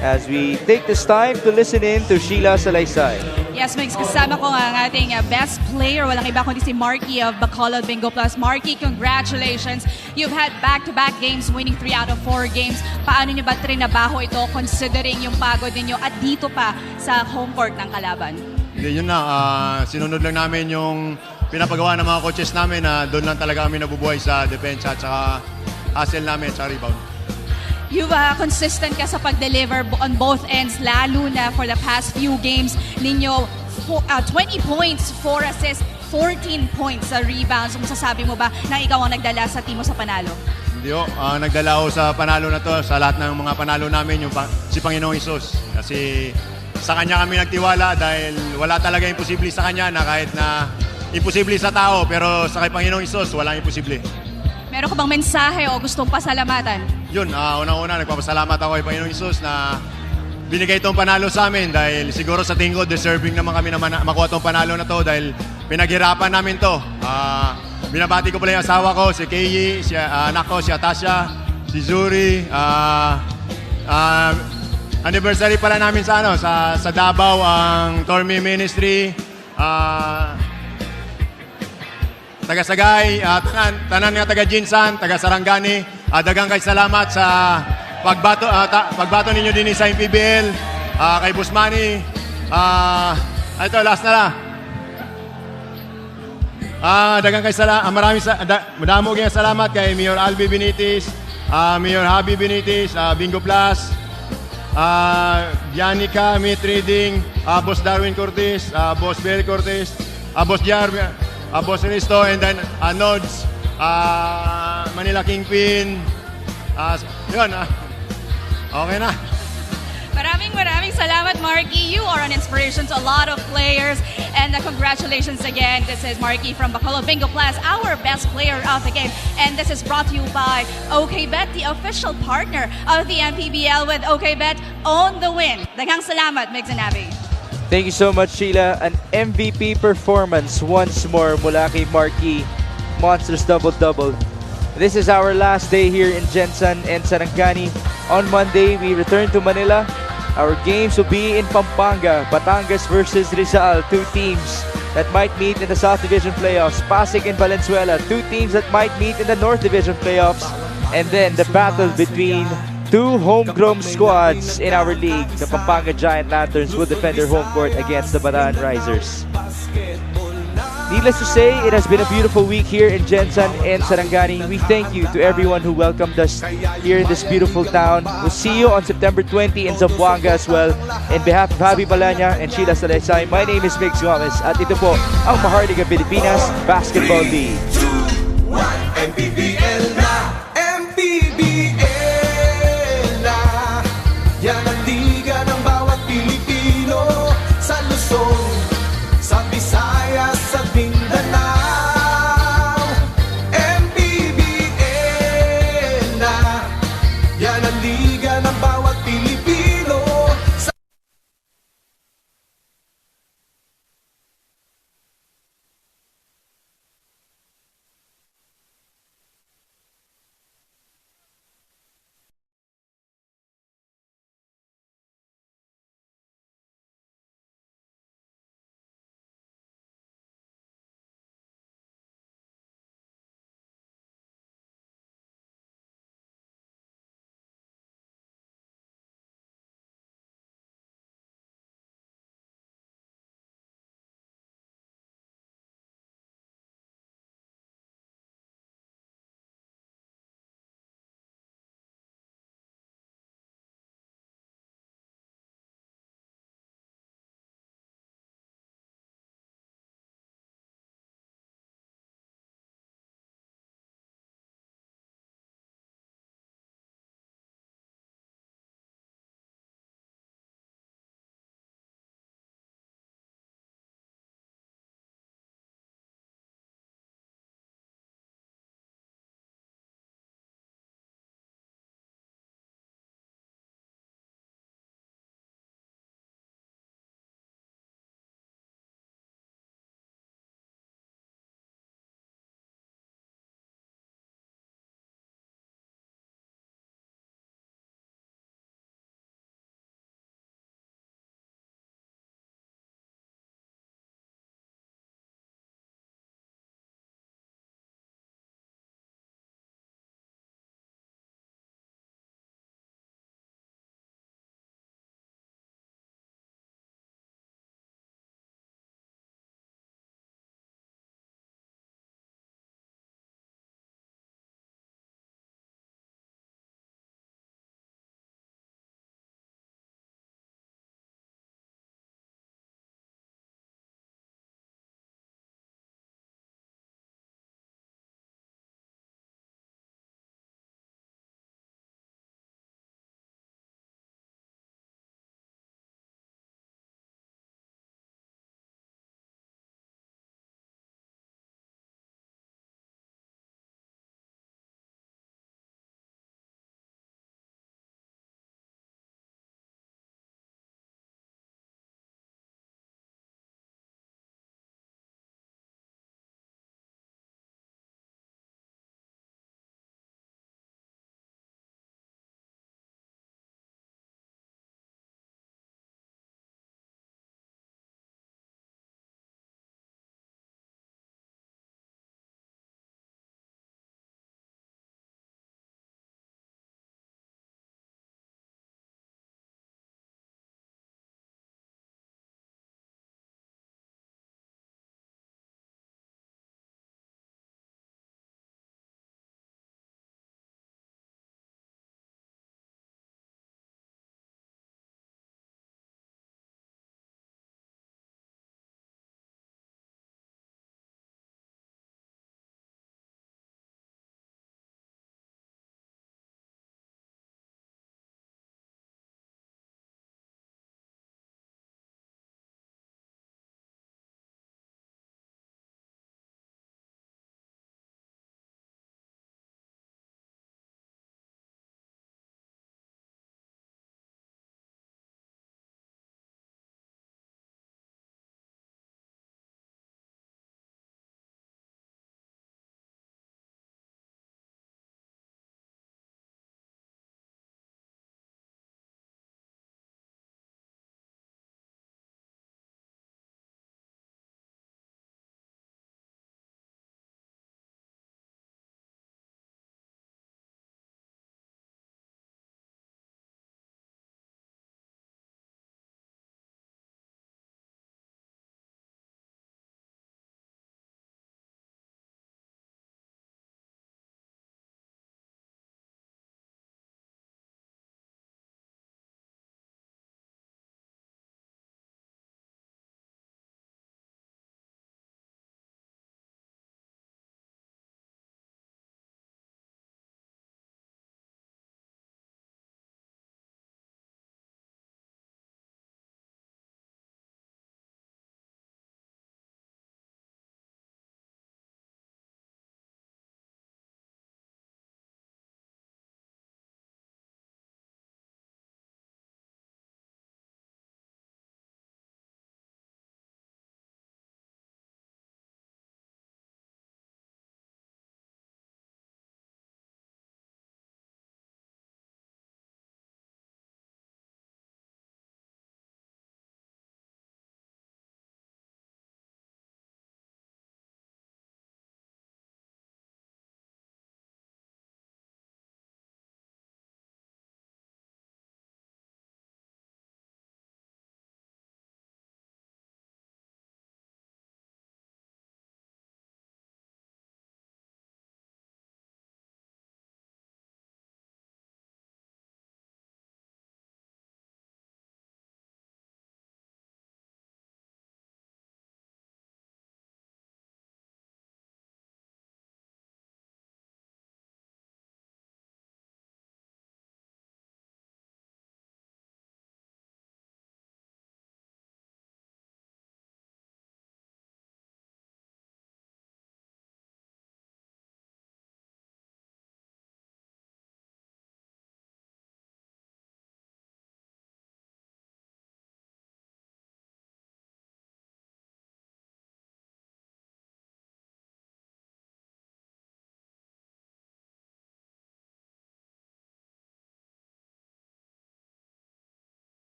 as we take this time to listen in to Sheila Salaysay. Yes, Migs, kasama ko ang ating best player. Walang iba kundi si Mark Yee of Bacolod Bingo Plus. Mark Yee, congratulations. You've had back-to-back games, winning 3 out of 4 games. Paano niyo ba trinabaho ito considering yung pagod ninyo at dito pa sa home court ng kalaban? Hindi, yun na. Sinunod lang namin yung pinapagawa ng mga coaches namin na doon lang talaga kami nabubuhay sa depensa at saka hustle namin at saka rebound. You've consistent ka sa pag-deliver on both ends, lalo na for the past few games ninyo. 20 points, 4 assists, 14 points sa rebounds. Masasabi mo ba na ikaw ang nagdala sa team mo sa panalo? Hindi ho, nagdala ako sa panalo na to, sa lahat ng mga panalo namin, si Panginoong Isus. Kasi sa Kanya kami nagtiwala dahil wala talaga imposible sa Kanya na kahit na imposible sa tao, pero sa kay Panginoong Isus, walang imposible. Meron ka bang mensahe o gustong pasalamatan? Yun, unang-una, nagpapasalamat ako kay Panginoong Isus na binigay itong panalo sa amin dahil siguro sa tingin ko, deserving naman kami na makuha itong panalo na to dahil pinaghirapan namin to. Binabati ko pala yung asawa ko, si Keyi, si anak ko, si Atasha, si Zuri. Anniversary pala namin sa Davao ang Tormi Ministry. Taga Sagay, tanan nga taga Jinsan, taga Sarangani. Daghang kay salamat sa pagbato ninyo din sa MPBL. Kay Busmani. Ito, last na lang. Daghang kay salamat. Madamo kayong salamat kay Mayor Albi Benitez, Mayor Javi Benitez, Bingo Plus, Yanika, Meat Reading, Boss Darwin Cortez, Boss Bel Cortez, Boss Jar, Boss Risto, and then Nods, Manila Kingpin. Yun, okay na. Maraming salamat, Mark Yee. You are an inspiration to a lot of players. And congratulations again. This is Mark Yee from Bacolod Bingo Plus, our best player of the game. And this is brought to you by OKBet, the official partner of the MPBL. With OKBet, own the win. Daghang salamat, Migs and Abby. Thank you so much, Sheila. An MVP performance once more mula kay Mark Yee. Monsters double-double. This is our last day here in Gensan and Sarangani. On Monday, we return to Manila. Our games will be in Pampanga, Batangas versus Rizal, 2 teams that might meet in the South Division playoffs. Pasig and Valenzuela, 2 teams that might meet in the North Division playoffs. And then the battle between 2 homegrown squads in our league. The Pampanga Giant Lanterns will defend their home court against the Bataan Risers. Needless to say, it has been a beautiful week here in Gensan and Sarangani. We thank you to everyone who welcomed us here in this beautiful town. We'll see you on September 20 in Zamboanga as well. In behalf of Javi Balanya and Sheila Salaysay, my name is Migs Gomez at ito po ang Maharlika Pilipinas Basketball League. MPBL